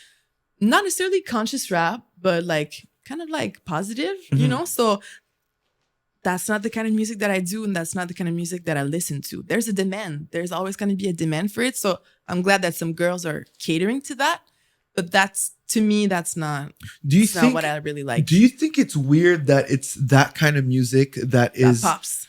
not necessarily conscious rap, but like kind of like positive, you know? So that's not the kind of music that I do, and that's not the kind of music that I listen to. There's a demand. There's always going to be a demand for it. So I'm glad that some girls are catering to that. But that's, to me, that's not, Do you it's not think? what I really like. Do you think it's weird that it's that kind of music that is pops.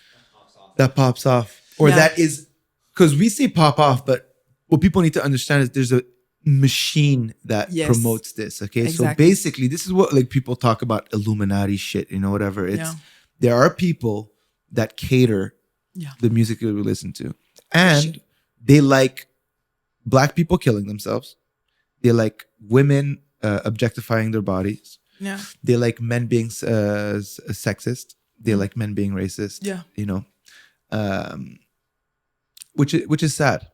that pops off, or Yeah. that is because we say pop off, but what people need to understand is there's a machine that Yes. promotes this. Okay, so Exactly. basically, this is what like people talk about Illuminati shit, you know, whatever. It's Yeah. there are people that cater Yeah. the music that we listen to, and they like black people killing themselves. They like women objectifying their bodies. Yeah. They like men being sexist. They like men being racist. Yeah. You know, which is sad.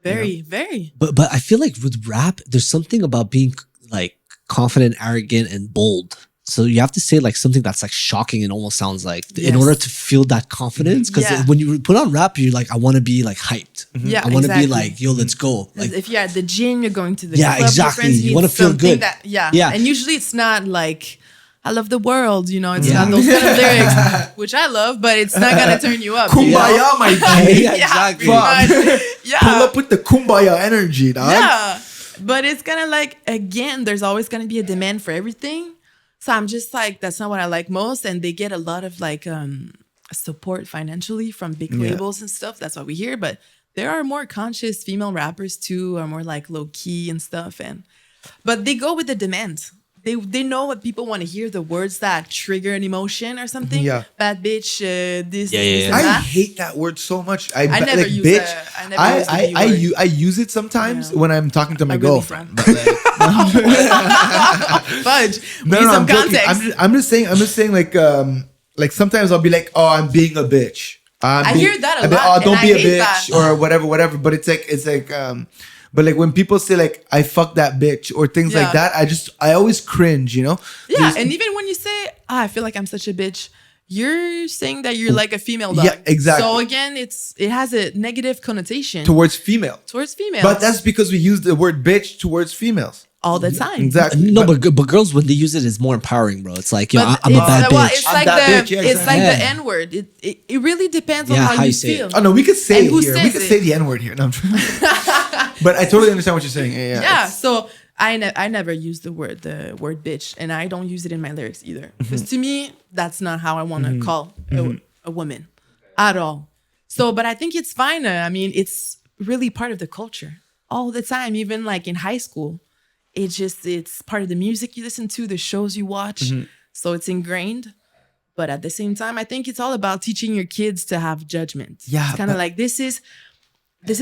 Very, very. But I feel like with rap, there's something about being like confident, arrogant, and bold So you have to say like something that's like shocking and almost sounds like in Yes. order to feel that confidence. Because Yeah. when you put on rap, you're like, I want to be like hyped. Yeah, I want to exactly. be like, yo, let's go. Like, if you're at the gym, you're going to the Yeah, club with exactly. friends, You need wanna feel something good. Yeah. Yeah. And usually it's not like I love the world, you know, it's Yeah. not those kind of lyrics, which I love, but it's not gonna turn you up. you know? Kumbaya, my G. Yeah, Yeah, exactly. pretty much. Yeah. Pull up with the kumbaya energy, dog. Yeah. But it's kind of like, again, there's always going to be a demand for everything. So I'm just like, that's not what I like most. And they get a lot of like support financially from big labels and stuff. That's what we hear. But there are more conscious female rappers too, are more like low key and stuff. But they go with the demand. They know what people want to hear, the words that trigger an emotion or something. Yeah. Bad bitch, this, Yeah, this, yeah, and I that. hate that word so much. I never like, use bitch. the- I never use the B word. I use it sometimes Yeah. when I'm talking to my I really girlfriend. don't. But like, Fudge. no, Need no, some I'm joking. context. I'm just saying like sometimes I'll be like, oh, I'm being a bitch. I hear that a lot, Oh, don't and be I a hate bitch that. or whatever. But it's like but like when people say like I fuck that bitch or things like Yeah. that, I always cringe, you know? Yeah, There's- and even when you say, I feel like I'm such a bitch, you're saying that you're like a female dog. Yeah, exactly. So again, it has a negative connotation towards female. towards females. But that's because we use the word bitch towards females. all the time. Exactly. no, but girls, when they use it, is more empowering, bro. It's like, yo, But I'm a bad well, bitch. it's I'm like that bitch, yeah, it's like exactly. the N word. It really depends on Yeah, how you feel. Oh no, we could say And it who here. We says could it? say the N word here. No, I'm but I totally understand what you're saying. Yeah. Yeah, so I never use the word bitch, and I don't use it in my lyrics either. Because to me, that's not how I want to call a woman at all. So, but I think it's fine. I mean, it's really part of the culture all the time. Even like in high school, it's part of the music you listen to, the shows you watch. So it's ingrained. But at the same time, I think it's all about teaching your kids to have judgment. Yeah, It's kind of but- like this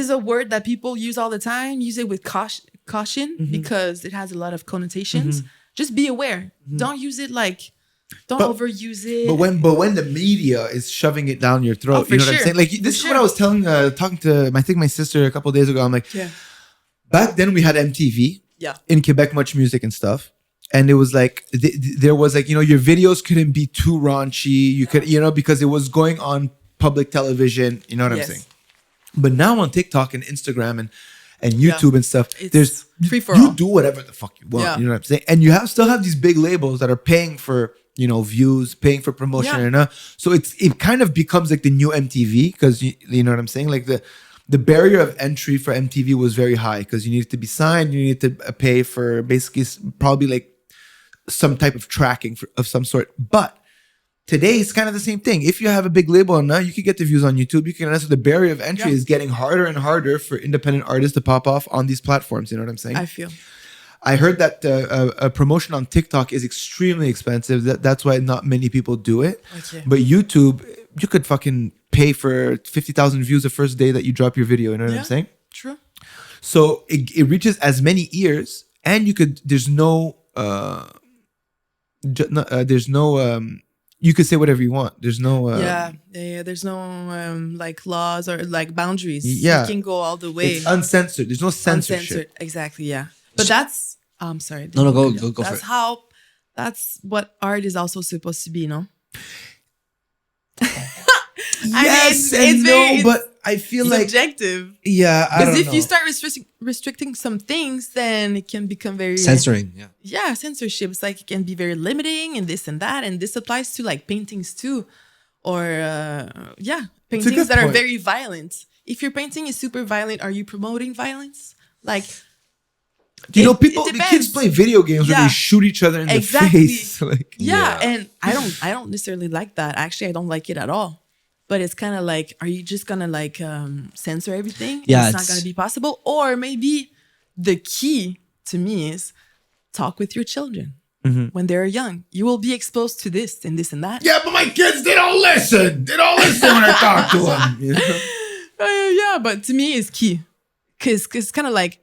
is a word that people use all the time. Use it with caution because it has a lot of connotations. Just be aware. Don't use it like, don't But- overuse it. But when the media is shoving it down your throat, Oh, for you know what I'm sure. saying? Like For this is what sure. I was talking to my sister a couple of days ago. I'm like, Yeah. back then we had MTV Yeah. in Quebec, Much Music and stuff. And it was like, there was like, you know, your videos couldn't be too raunchy. You could, you know, because it was going on public television. You know what I'm Yes. saying? But now on TikTok and Instagram and YouTube and stuff, It's there's free for you all. do whatever the fuck you want. Yeah. You know what I'm saying? And you still have these big labels that are paying for, you know, views, paying for promotion, Yeah. and so it kind of becomes like the new MTV because you know what I'm saying? Like the barrier of entry for MTV was very high because you needed to be signed, you needed to pay for basically probably like some type of tracking of some sort. But today it's kind of the same thing. If you have a big label now, you can get the views on YouTube. You can answer the barrier of entry Yeah. is getting harder and harder for independent artists to pop off on these platforms. You know what I'm saying? I feel. I heard that a promotion on TikTok is extremely expensive. That's why not many people do it. Okay. But YouTube, you could fucking pay for 50,000 views the first day that you drop your video. You know what I'm saying? True. So it reaches as many ears, and there's no you could say whatever you want. There's no Yeah. There's no like laws or like boundaries. Yeah. You can go all the way. it's uncensored. There's no censorship. Uncensored. Exactly. Yeah. But that's. I'm sorry. No, go for That's it. That's what art is also supposed to be. No. Yes I mean, and it's no, very- but I feel like Subjective. yeah, I don't Because if know. you start restricting some things, then it can become very Censoring, yeah. Yeah, censorship. It's like it can be very limiting and this and that, and this applies to like paintings too, or paintings good that are point. very violent. If your painting is super violent, are you promoting violence? Like, you know, it people, the depends. kids play video games where Yeah. they shoot each other in Exactly. the face. Like, yeah, and I don't necessarily like that. Actually, I don't like it at all. But it's kind of like, are you just gonna like censor everything? And Yeah, it's not it's- gonna be possible. Or maybe the key to me is talk with your children when they're young. You will be exposed to this and this and that. yeah, but my kids, they don't listen. They don't listen when I talk to them. You know? Yeah, but to me it's key. Cause it's kind of like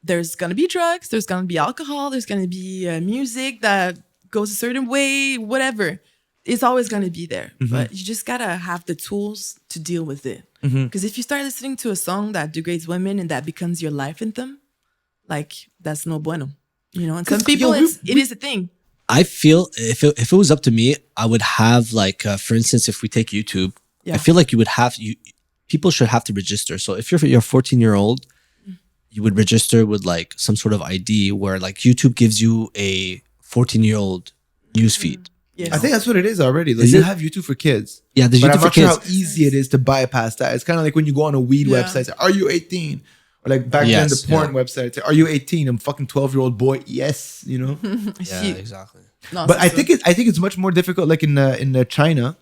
there's gonna be drugs, there's gonna be alcohol, there's gonna be music that goes a certain way, whatever. It's always gonna be there, but you just gotta have the tools to deal with it. Because if you start listening to a song that degrades women and that becomes your life anthem, like that's no bueno, you know. And some 'Cause, people, yo, it is a thing. I feel if it was up to me, I would have like, for instance, if we take YouTube, I feel like people should have to register. So if you're a 14-year-old, you would register with like some sort of ID where like YouTube gives you a 14-year-old newsfeed. Yes. I think that's what it is already. Like Is you it? have YouTube for kids. Yeah, there's But YouTube I'm for not sure kids. how easy it is to bypass that. It's kind of like when you go on a weed website, it's like, are you 18? Or like back then the porn website, it's like, are you 18? I'm fucking 12-year-old boy. Yes, you know. Yeah, exactly. But I think it's much more difficult. Like in China,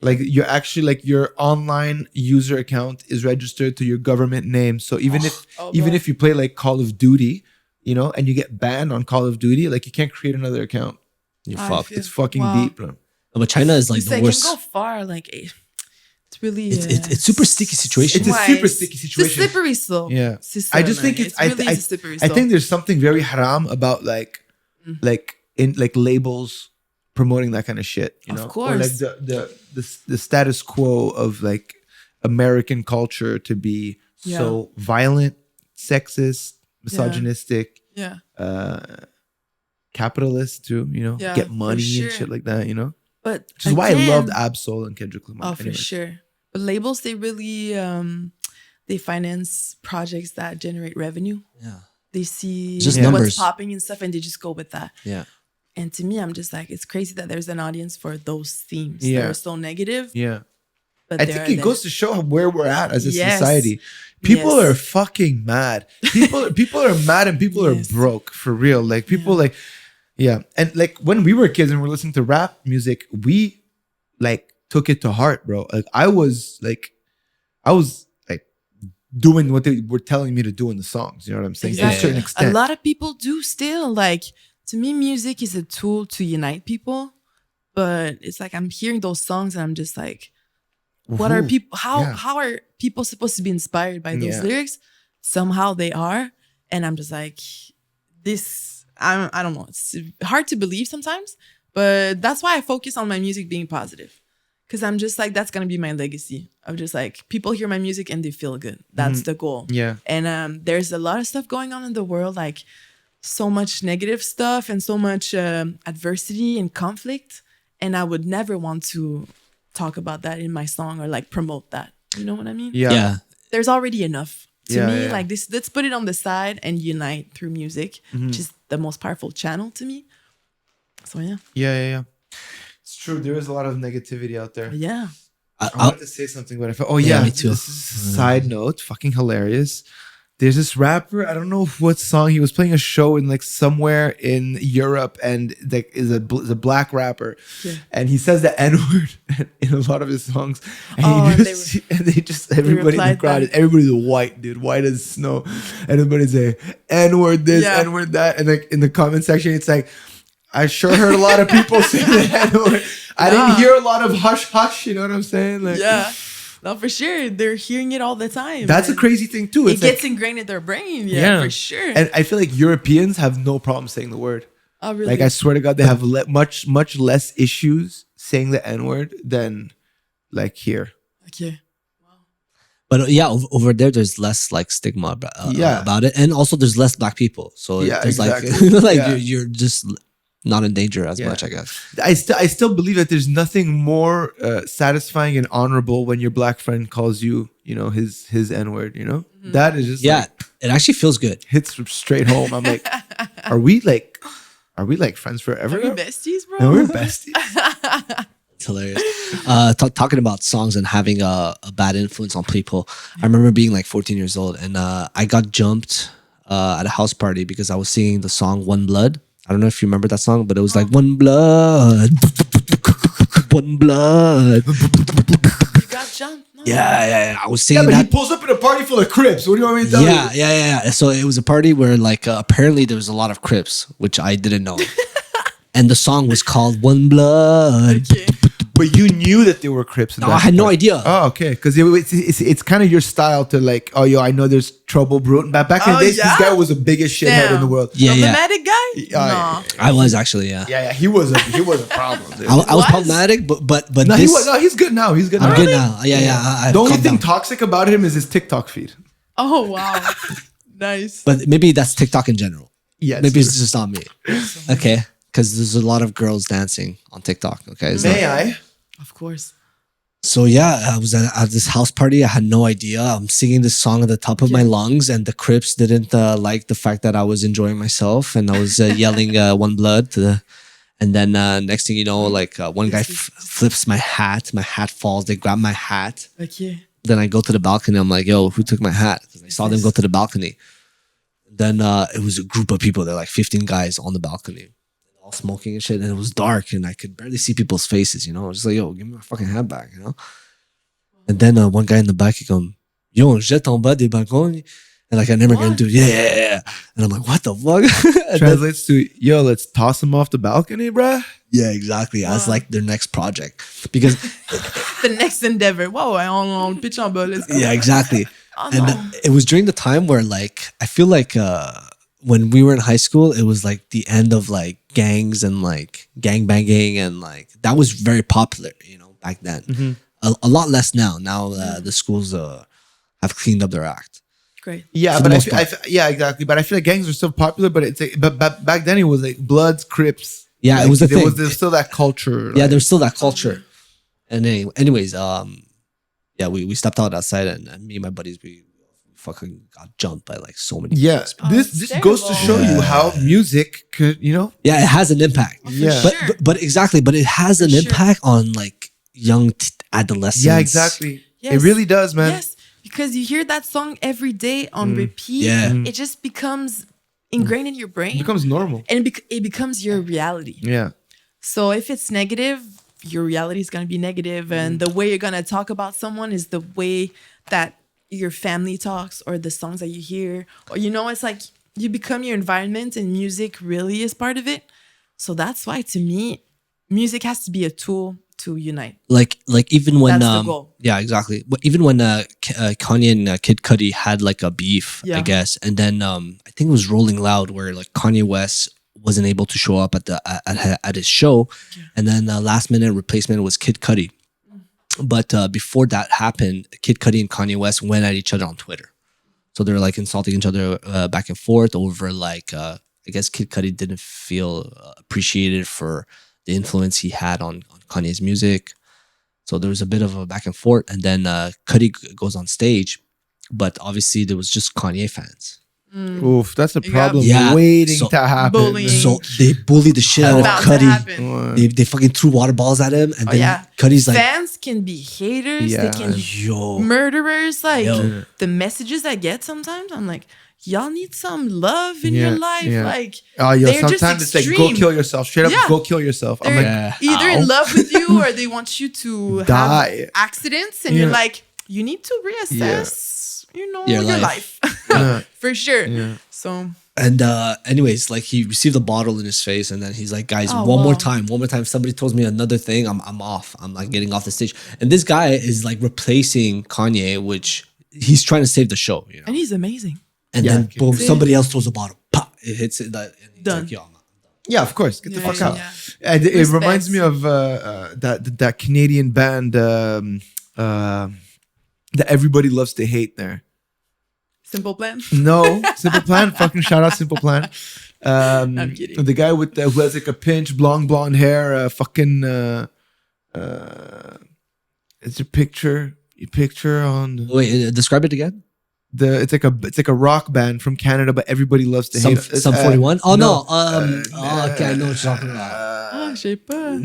like you're actually like your online user account is registered to your government name. So even if you play like Call of Duty, you know, and you get banned on Call of Duty, like you can't create another account. You're fucked. It's fucking deep, bro. But China is like the It worst. can go far. Like it's really It's super sticky situation. It's a super sticky It's a situation. slippery slope. Yeah. System, I just think man. it's really I a slippery slope. think there's something very haram about like in like labels promoting that kind of shit, you know? Of course. Or like the status quo of like American culture to be so violent, sexist, misogynistic, capitalist too, you know? Yeah, Get for money sure. and shit like that, you know? But Which is why I again- loved Absol and Kendrick Lamar. Oh, for sure. But labels, they really they finance projects that generate revenue. Yeah. They see Just what's numbers. popping and stuff, and they just go with that. Yeah. And to me, I'm just like, it's crazy that there's an audience for those themes Yeah. that are so negative. Yeah. But I there think are it goes to show where we're at as a Yes. society. People Yes. are fucking mad. People are mad and people Yes. are broke for real. Like people like, yeah. And like when we were kids and we're listening to rap music, we like took it to heart, bro. Like I was like doing what they were telling me to do in the songs. You know what I'm saying? To a Exactly. certain A extent. lot of people do still. Like, to me, music is a tool to unite people. But it's like I'm hearing those songs and I'm just like, what are Ooh, people? yeah. How are people supposed to be inspired by those Yeah. lyrics? Somehow they are, and I'm just like, this. I don't know. It's hard to believe sometimes, but that's why I focus on my music being positive, because I'm just like, that's gonna be my legacy of just like people hear my music and they feel good. That's the goal. Yeah. And there's a lot of stuff going on in the world, like so much negative stuff and so much adversity and conflict, and I would never want to talk about that in my song or like promote that. You know what I mean? Yeah. There's already enough. To Yeah, me, yeah. like this, let's put it on the side and unite through music, which is the most powerful channel to me. So Yeah. It's true. There is a lot of negativity out there. yeah. I wanted to say something, but I felt, me too. This is a side note, fucking hilarious. There's this rapper, I don't know what song, he was playing a show in like somewhere in Europe, and like is a black rapper, and he says the N-word in a lot of his songs, and everybody in the replied crowd, back. everybody's white, dude, white as snow, and everybody's say N-word this, Yeah. N-word that, and like in the comment section, it's like, I sure heard a lot of people say the N-word. I didn't hear a lot of hush hush, you know what I'm saying? Like, Yeah. No, for sure. They're hearing it all the time. that's a and crazy thing too. It It's gets like, ingrained in their brain. Yeah, for sure. And I feel like Europeans have no problem saying the word. Oh, really? Like I swear to God, they have much less issues saying the N word than like here. Okay. But over there, there's less like stigma about it, and also there's less black people. So Yeah, there's exactly. like Yeah. you're just not in danger as much, I guess. I still believe that there's nothing more satisfying and honorable when your black friend calls you, you know, his N word. You know, that is just like, it actually feels good. hits straight home. I'm like, are we like friends forever? Are we now? besties, bro? No, we're besties. It's hilarious. Talking about songs and having a bad influence on people. I remember being like 14 years old, and I got jumped at a house party because I was singing the song One Blood. I don't know if you remember that song, but it was like One Blood, One Blood. You got jumped. No. Yeah. I was Yeah, singing but he that. pulls up in a party full of Crips. What do you want me to tell you? Yeah. So it was a party where like apparently there was a lot of Crips, which I didn't know. And the song was called One Blood. Okay. But you knew that they were Crips. No, I had no idea. Oh, okay. Because it's kind of your style to like, oh, yo, I know there's trouble brewing. Back in the days, this guy was the biggest shithead in the world. Yeah. Problematic guy? Yeah. I was actually, yeah. Yeah, he was a problem. Dude. I was Was? problematic, but No, this, he's good now. He's good I'm now. good now. Yeah. The only calmed thing down. toxic about him is his TikTok feed. Oh, wow. Nice. But maybe that's TikTok in general. Yeah, Maybe it's just not me. Okay. because there's a lot of girls dancing on TikTok. Okay, May I? Of course. So yeah, I was at this house party. I had no idea. I'm singing this song at the top of my lungs, and the Crips didn't like the fact that I was enjoying myself, and I was yelling "One Blood." And then next thing you know, like one guy flips my hat. My hat falls. They grab my hat. Okay. Then I go to the balcony. I'm like, "Yo, who took my hat?" Because I saw them go to the balcony. Then it was a group of people. They're like 15 guys on the balcony, all smoking and shit. And it was dark, and I could barely see people's faces. You know, I was just like, "Yo, give me my fucking hat back," you know. And then one guy in the back, he goes, "Yo, on jette en bas des balcons." And like, I never gonna do, yeah. And I'm like, what the fuck? Translates to, yo, let's toss him off the balcony, bruh. Yeah, exactly. As like their next project. Because The next endeavor. Wow, on pitch en bas. Let's go. yeah, exactly. Oh, And no. it was during the time where like, I feel like when we were in high school, it was like the end of like gangs and like gang banging, and like that was very popular, you know, back then. A lot less now. Now the schools have cleaned up their act. Great. Yeah, For but the I most feel, yeah, exactly. But I feel like gangs are still popular, but it's like, but back then it was like Bloods, Crips. Yeah, like, it was a there thing. there's still that culture. Yeah, like- there's still that culture. And anyways, yeah, we stepped outside, and me and my buddies, we fucking got jumped by like so many. Yeah, people. this goes to show you how music could, you know. Yeah, it has an impact. Yeah. sure. But exactly, but it has an sure. impact on like young adolescents. Yeah, exactly. Yes. It really does, man. Yes, because you hear that song every day on repeat. Yeah. It just becomes ingrained in your brain. It becomes normal. and it becomes your reality. Yeah. So if it's negative, your reality is going to be negative, and the way you're going to talk about someone is the way that your family talks, or the songs that you hear, or it's like you become your environment, and music really is part of it. So that's why, to me, music has to be a tool to unite. Like even when That's the goal. yeah, exactly. But even when Kanye and Kid Cudi had like a beef, Yeah. I guess, and then I think it was Rolling Loud where like Kanye West wasn't able to show up at his show, and then last minute replacement was Kid Cudi. But before that happened, Kid Cudi and Kanye West went at each other on Twitter. So they're like insulting each other back and forth over like, I guess Kid Cudi didn't feel appreciated for the influence he had on Kanye's music. So there was a bit of a back and forth. And then Cudi goes on stage, but obviously there was just Kanye fans. Oof, that's a Yeah. problem Yeah. waiting So- to happen. Bullying. So they bullied the shit out of About to Cudi. happen. They fucking threw water balls at him. And Oh, then yeah. Cudi's like, Fans can be haters. Yeah. They can be yo. murderers. Like Yo. the messages I get sometimes, I'm like, y'all need some love in Yeah, your life. yeah. Like, Oh, yo, they're just sometimes it's like, go extreme. kill yourself. Straight up, Yeah. go kill yourself. I'm they're like, either ow. in love with you, or they want you to Die. have accidents, and Yeah. you're like, you need to reassess, Your your life. life. Yeah. For sure. Yeah. So And anyways, like he received a bottle in his face, and then he's like, guys, Oh, one more wow. time. If somebody tells me another thing, I'm off. I'm like getting off the stage. And this guy is like replacing Kanye, which he's trying to save the show, you know. and he's amazing. And Yeah. then boom, See? somebody else throws a bottle. Pop, it hits it. And he's Done. like, yo, I'm out. Yeah, of course. Get the Yeah, fuck yeah, out. yeah. And it Respect. reminds me of that Canadian band that everybody loves to hate there. Simple Plan. No, Simple Plan. Fucking shout out Simple Plan. I'm kidding. The guy with who has like a pinch, blonde hair. It's a picture. You picture on Wait, describe it again. it's like a rock band from Canada, but everybody loves to hate. It's, Some 41. Oh no. no. Okay, I know what you're talking about. Ah, je sais pas.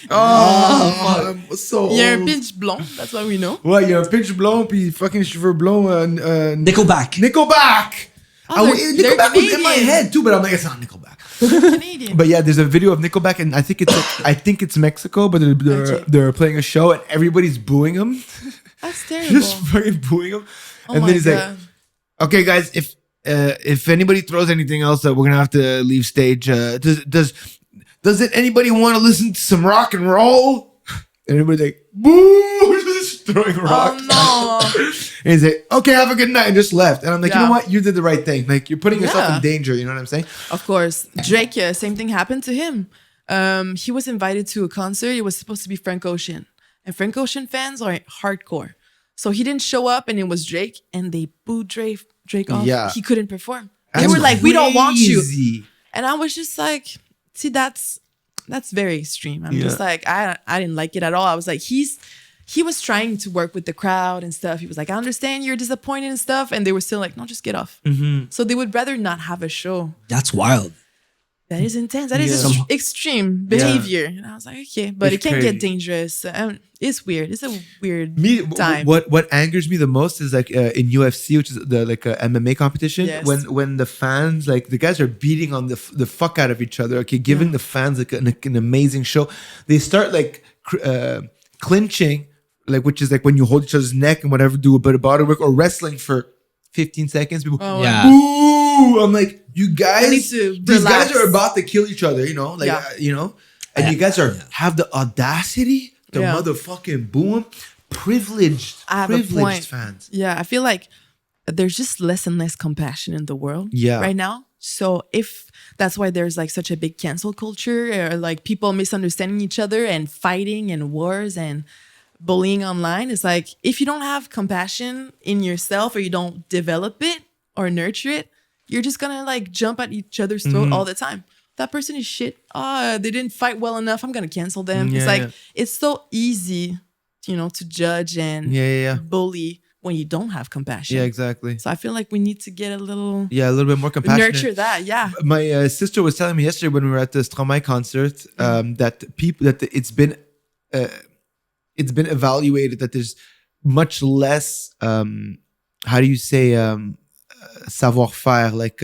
Oh, I'm so Il y a un old. pinch blond. That's what we know. Ouais, il y a un pinch blond puis fucking cheveux blonds. Nickelback. Nickelback. Oh, they're Nickelback was in my Canadian. head too, but I'm like, it's not Nickelback. Canadian. But yeah, there's a video of Nickelback, and I think it's Mexico, but Okay. they're playing a show, and everybody's booing him, That's terrible. just fucking booing him. Oh And my then he's like, God. "Okay, guys, if anybody throws anything else, we're gonna have to leave stage. Does it anybody want to listen to some rock and roll?" And everybody's like, "Boo!" Just throwing rocks. Oh And he's like, "Okay, have a good night," and just left. And I'm like, you Yeah. know what? You did the right thing. Like, you're putting yourself Yeah. in danger. You know what I'm saying? no. Of course. Drake, same thing happened to him. He was invited to a concert. It was supposed to be Frank Ocean. And Frank Ocean fans are hardcore. So he didn't show up, and it was Drake, and they booed Drake off. Yeah. He couldn't perform. They That's were like, we don't want you. crazy. And I was just like, see, that's very extreme. I'm just like, I didn't like it at all. I was like, he was trying to work with the crowd and stuff. He was like, I understand you're disappointed and stuff. And they were still like, no, just get off. So they would rather not have a show. That's wild. That is intense. That is extreme behavior. And I was like, okay, but It's it can crazy. get dangerous. It's weird. It's a weird time. What angers me the most is like in UFC, which is the like MMA competition, Yes. when the fans, like the guys are beating on the fuck out of each other, okay, giving the fans like an amazing show. They start like clinching, like, which is like when you hold each other's neck and whatever, do a bit of body work, or wrestling for 15 seconds. People, Yeah. Ooh, I'm like, you guys, need to these relax. guys are about to kill each other, you know, like you know, and you guys have the audacity to motherfucking boo 'em. Privileged I have a point. fans. Yeah, I feel like there's just less and less compassion in the world Yeah. right now. So if that's why there's like such a big cancel culture, or like people misunderstanding each other and fighting and wars and bullying online, it's like if you don't have compassion in yourself, or you don't develop it or nurture it, you're just gonna like jump at each other's throat all the time. That person is shit. They didn't fight well enough. I'm gonna cancel them. It's like it's so easy, you know, to judge and bully when you don't have compassion. Yeah, exactly. So I feel like we need to get a little Yeah, a little bit more compassionate. nurture that. Yeah. My sister was telling me yesterday when we were at the Stromae concert that it's been evaluated that there's much less how do you say savoir-faire, like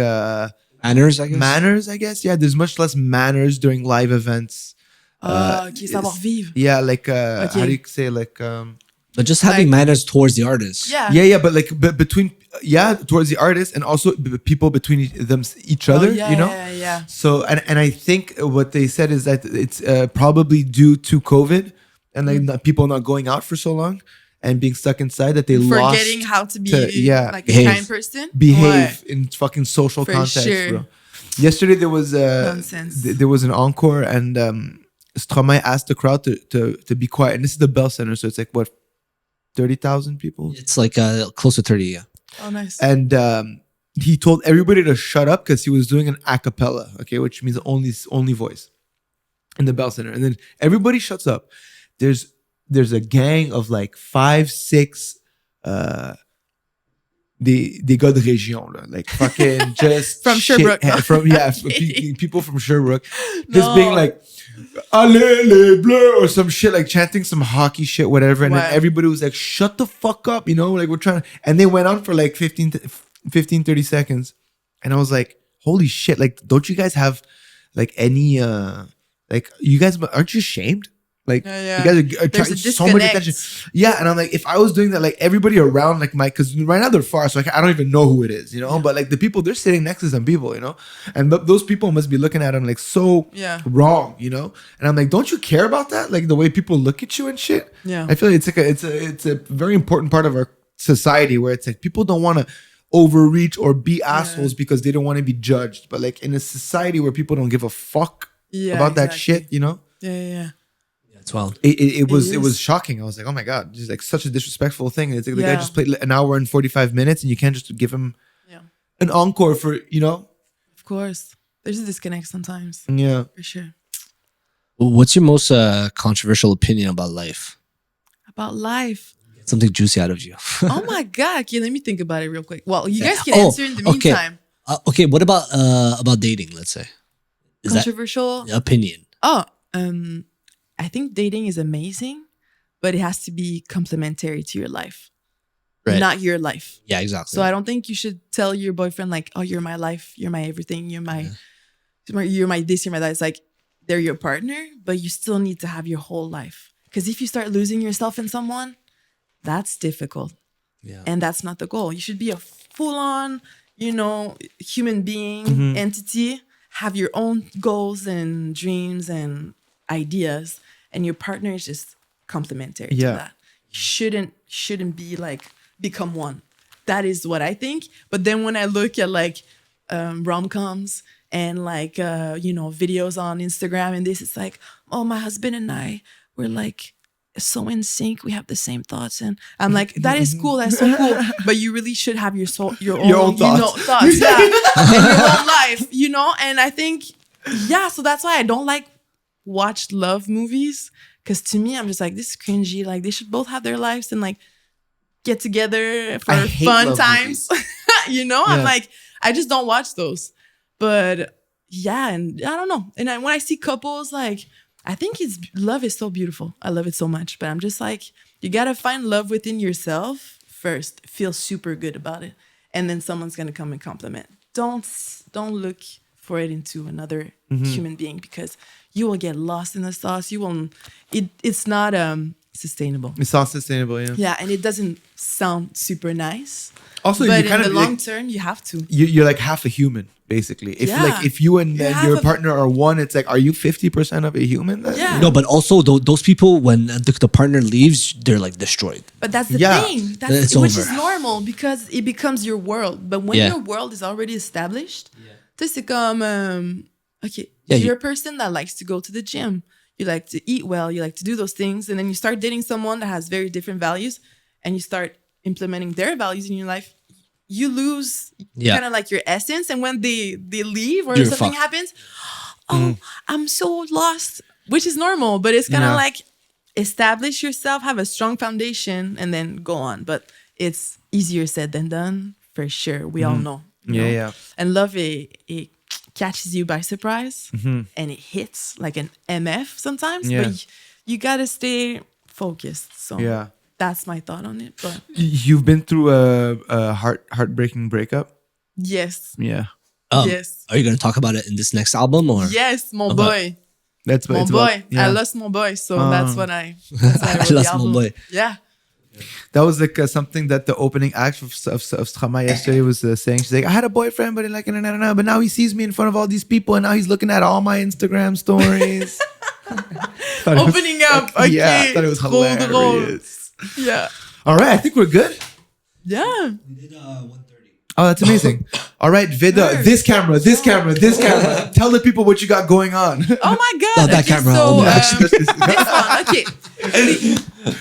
Manners, I guess. manners, I guess. Yeah, there's much less manners during live events. Okay, savoir vivre. Yeah, like how do you say, like But just having Like- manners towards the artist. Yeah. yeah, but like between towards the artist, and also people between each other, yeah, you know. Yeah. So and I think what they said is that it's probably due to COVID and like people not going out for so long and being stuck inside that they Forgetting lost how to be like behave. a kind person. behave in fucking social For context, sure. bro. Yesterday there was Nonsense. there was an encore, and Stromae asked the crowd to be quiet, and this is the Bell Center, so it's like what 30,000 people, It's like close to 30, yeah. Oh, nice. and he told everybody to shut up because he was doing an a cappella, okay, which means only voice in the Bell Center, and then everybody shuts up. There's a gang of like 5-6 des gars de région, là, like fucking just From shit- Sherbrooke. people from Sherbrooke, just being like allez les bleus or some shit, like chanting some hockey shit, whatever, and then Wow. everybody was like shut the fuck up, you know, like we're trying to, and they went on for like 15-30 seconds, and I was like, holy shit, like don't you guys have like any like you guys aren't you ashamed? Like Yeah. you guys are There's trying a so much disconnect. attention. Yeah, and I'm like, if I was doing that, like everybody around, like because right now they're far, so I don't even know who it is, you know. But like the people, they're sitting next to some people, you know, and those people must be looking at them like so wrong, you know. And I'm like, don't you care about that? Like the way people look at you and shit. Yeah. I feel like it's a very important part of our society where it's like people don't want to overreach or be assholes because they don't want to be judged. But like in a society where people don't give a fuck about that shit, you know. Yeah. It's wild. It was is. shocking. I was like, oh my god, just like such a disrespectful thing. It's like the guy Yeah. just played an hour and 45 minutes, and you can't just give him an encore for, you know. Of course. There's a disconnect sometimes. Yeah. For sure. What's your most controversial opinion about life? About life. Get something juicy out of you. Oh my God. Okay, let me think about it real quick. Well, you guys can Oh, answer in the okay. meantime. Okay, what about dating, let's say? Is Controversial. that opinion? Oh, I think dating is amazing, but it has to be complementary to your life, Right. not your life. Yeah, exactly. So I don't think you should tell your boyfriend like, "Oh, you're my life, you're my everything, you're my this, you're my that." It's like they're your partner, but you still need to have your whole life. Because if you start losing yourself in someone, that's difficult, and that's not the goal. You should be a full-on, human being entity. Have your own goals and dreams and ideas, and your partner is just complementary to that. Shouldn't be like become one. That is what I think. But then when I look at like rom-coms and like videos on Instagram and this, it's like, oh, my husband and I, we're like so in sync. We have the same thoughts, and I'm like, that is cool. That's so cool. But you really should have your own thoughts. thoughts, yeah, and your own life, you know, and I think, so that's why I don't like watch love movies. Because to me, I'm just like, this is cringy. Like, they should both have their lives and like get together for I hate fun love times. You know, I'm Yeah. like, I just don't watch those. But yeah, and I don't know. And when I see couples, like, I think love is so beautiful. I love it so much. But I'm just like, you gotta find love within yourself first. Feel super good about it, and then someone's gonna come and compliment. Don't look for it into another human being, because you will get lost in the sauce. You will. It's not sustainable. It's not sustainable. Yeah. Yeah, and it doesn't sound super nice. Also, but you in kind the of long like, term, you have to. you're like half a human, basically. If you and You're half your of- partner are one, it's like, are you 50% of a human? Then? Yeah. No, but also those people, when the partner leaves, they're like destroyed. But that's the Yeah. thing. It's Which over. is normal, because it becomes your world. But when Yeah. your world is already established, tu sais, c'est comme, okay, Yeah, you're a person that likes to go to the gym. You like to eat well. You like to do those things. And then you start dating someone that has very different values, and you start implementing their values in your life. You lose kind of like your essence. And when they leave or You're something fucked. happens, I'm so lost, which is normal. But it's kind of like, establish yourself, have a strong foundation, and then go on. But it's easier said than done, for sure. We all know. you know? Yeah. And love, it catches you by surprise, and it hits like an MF sometimes. Yeah. But you gotta stay focused. So Yeah. that's my thought on it. But You've been through a heartbreaking breakup. yes, Yeah. yes, Are you going to talk about it in this next album, or? yes, Mon Boy. That's what Mon it's Boy. about. Yeah. I lost Mon Boy, so that's what I wrote I the lost Mon album. Boy. Yeah. That was like something that the opening act of Strama yesterday was saying. She's like, I had a boyfriend, but like, no, but now he sees me in front of all these people, and now he's looking at all my Instagram stories. Opening up. Okay. Yeah, I thought it was Trop drôle. hilarious. Yeah. All right, I think we're good. Yeah. We did 130. Oh, that's amazing. All right, Veda, this camera. Tell the people what you got going on. Oh my God. Not that Okay, camera, so, oh my- this one. Okay.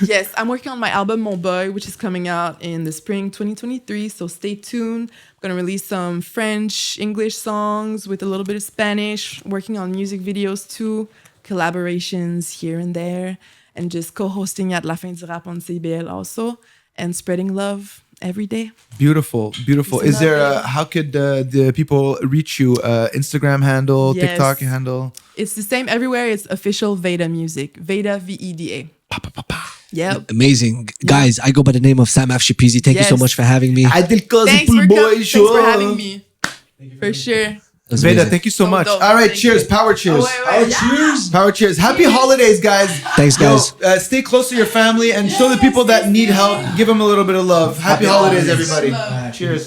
Yes, I'm working on my album Mon Boy, which is coming out in the spring 2023. So stay tuned. I'm going to release some French, English songs with a little bit of Spanish, working on music videos too, collaborations here and there, and just co-hosting at La Fin du Rap on CBL also, and spreading love every day. Beautiful. It's Is there another- how could the people reach you? Instagram handle, Yes. TikTok handle? It's the same everywhere. It's official Veda music. Veda, VEDA. Yep. Amazing. Guys, I go by the name of Sam Afshipizi. Thank you so Yes. much for having me. Thanks Thanks for having me. For sure. It was Veda, amazing. thank you so So much. dope. All right, Thank cheers. you. Power cheers. Oh, wait. Cheers. Power cheers. Happy holidays, guys. Thanks, guys. Yo, stay close to your family and show the people that need help. Give them a little bit of love. Happy holidays, everybody. Cheers.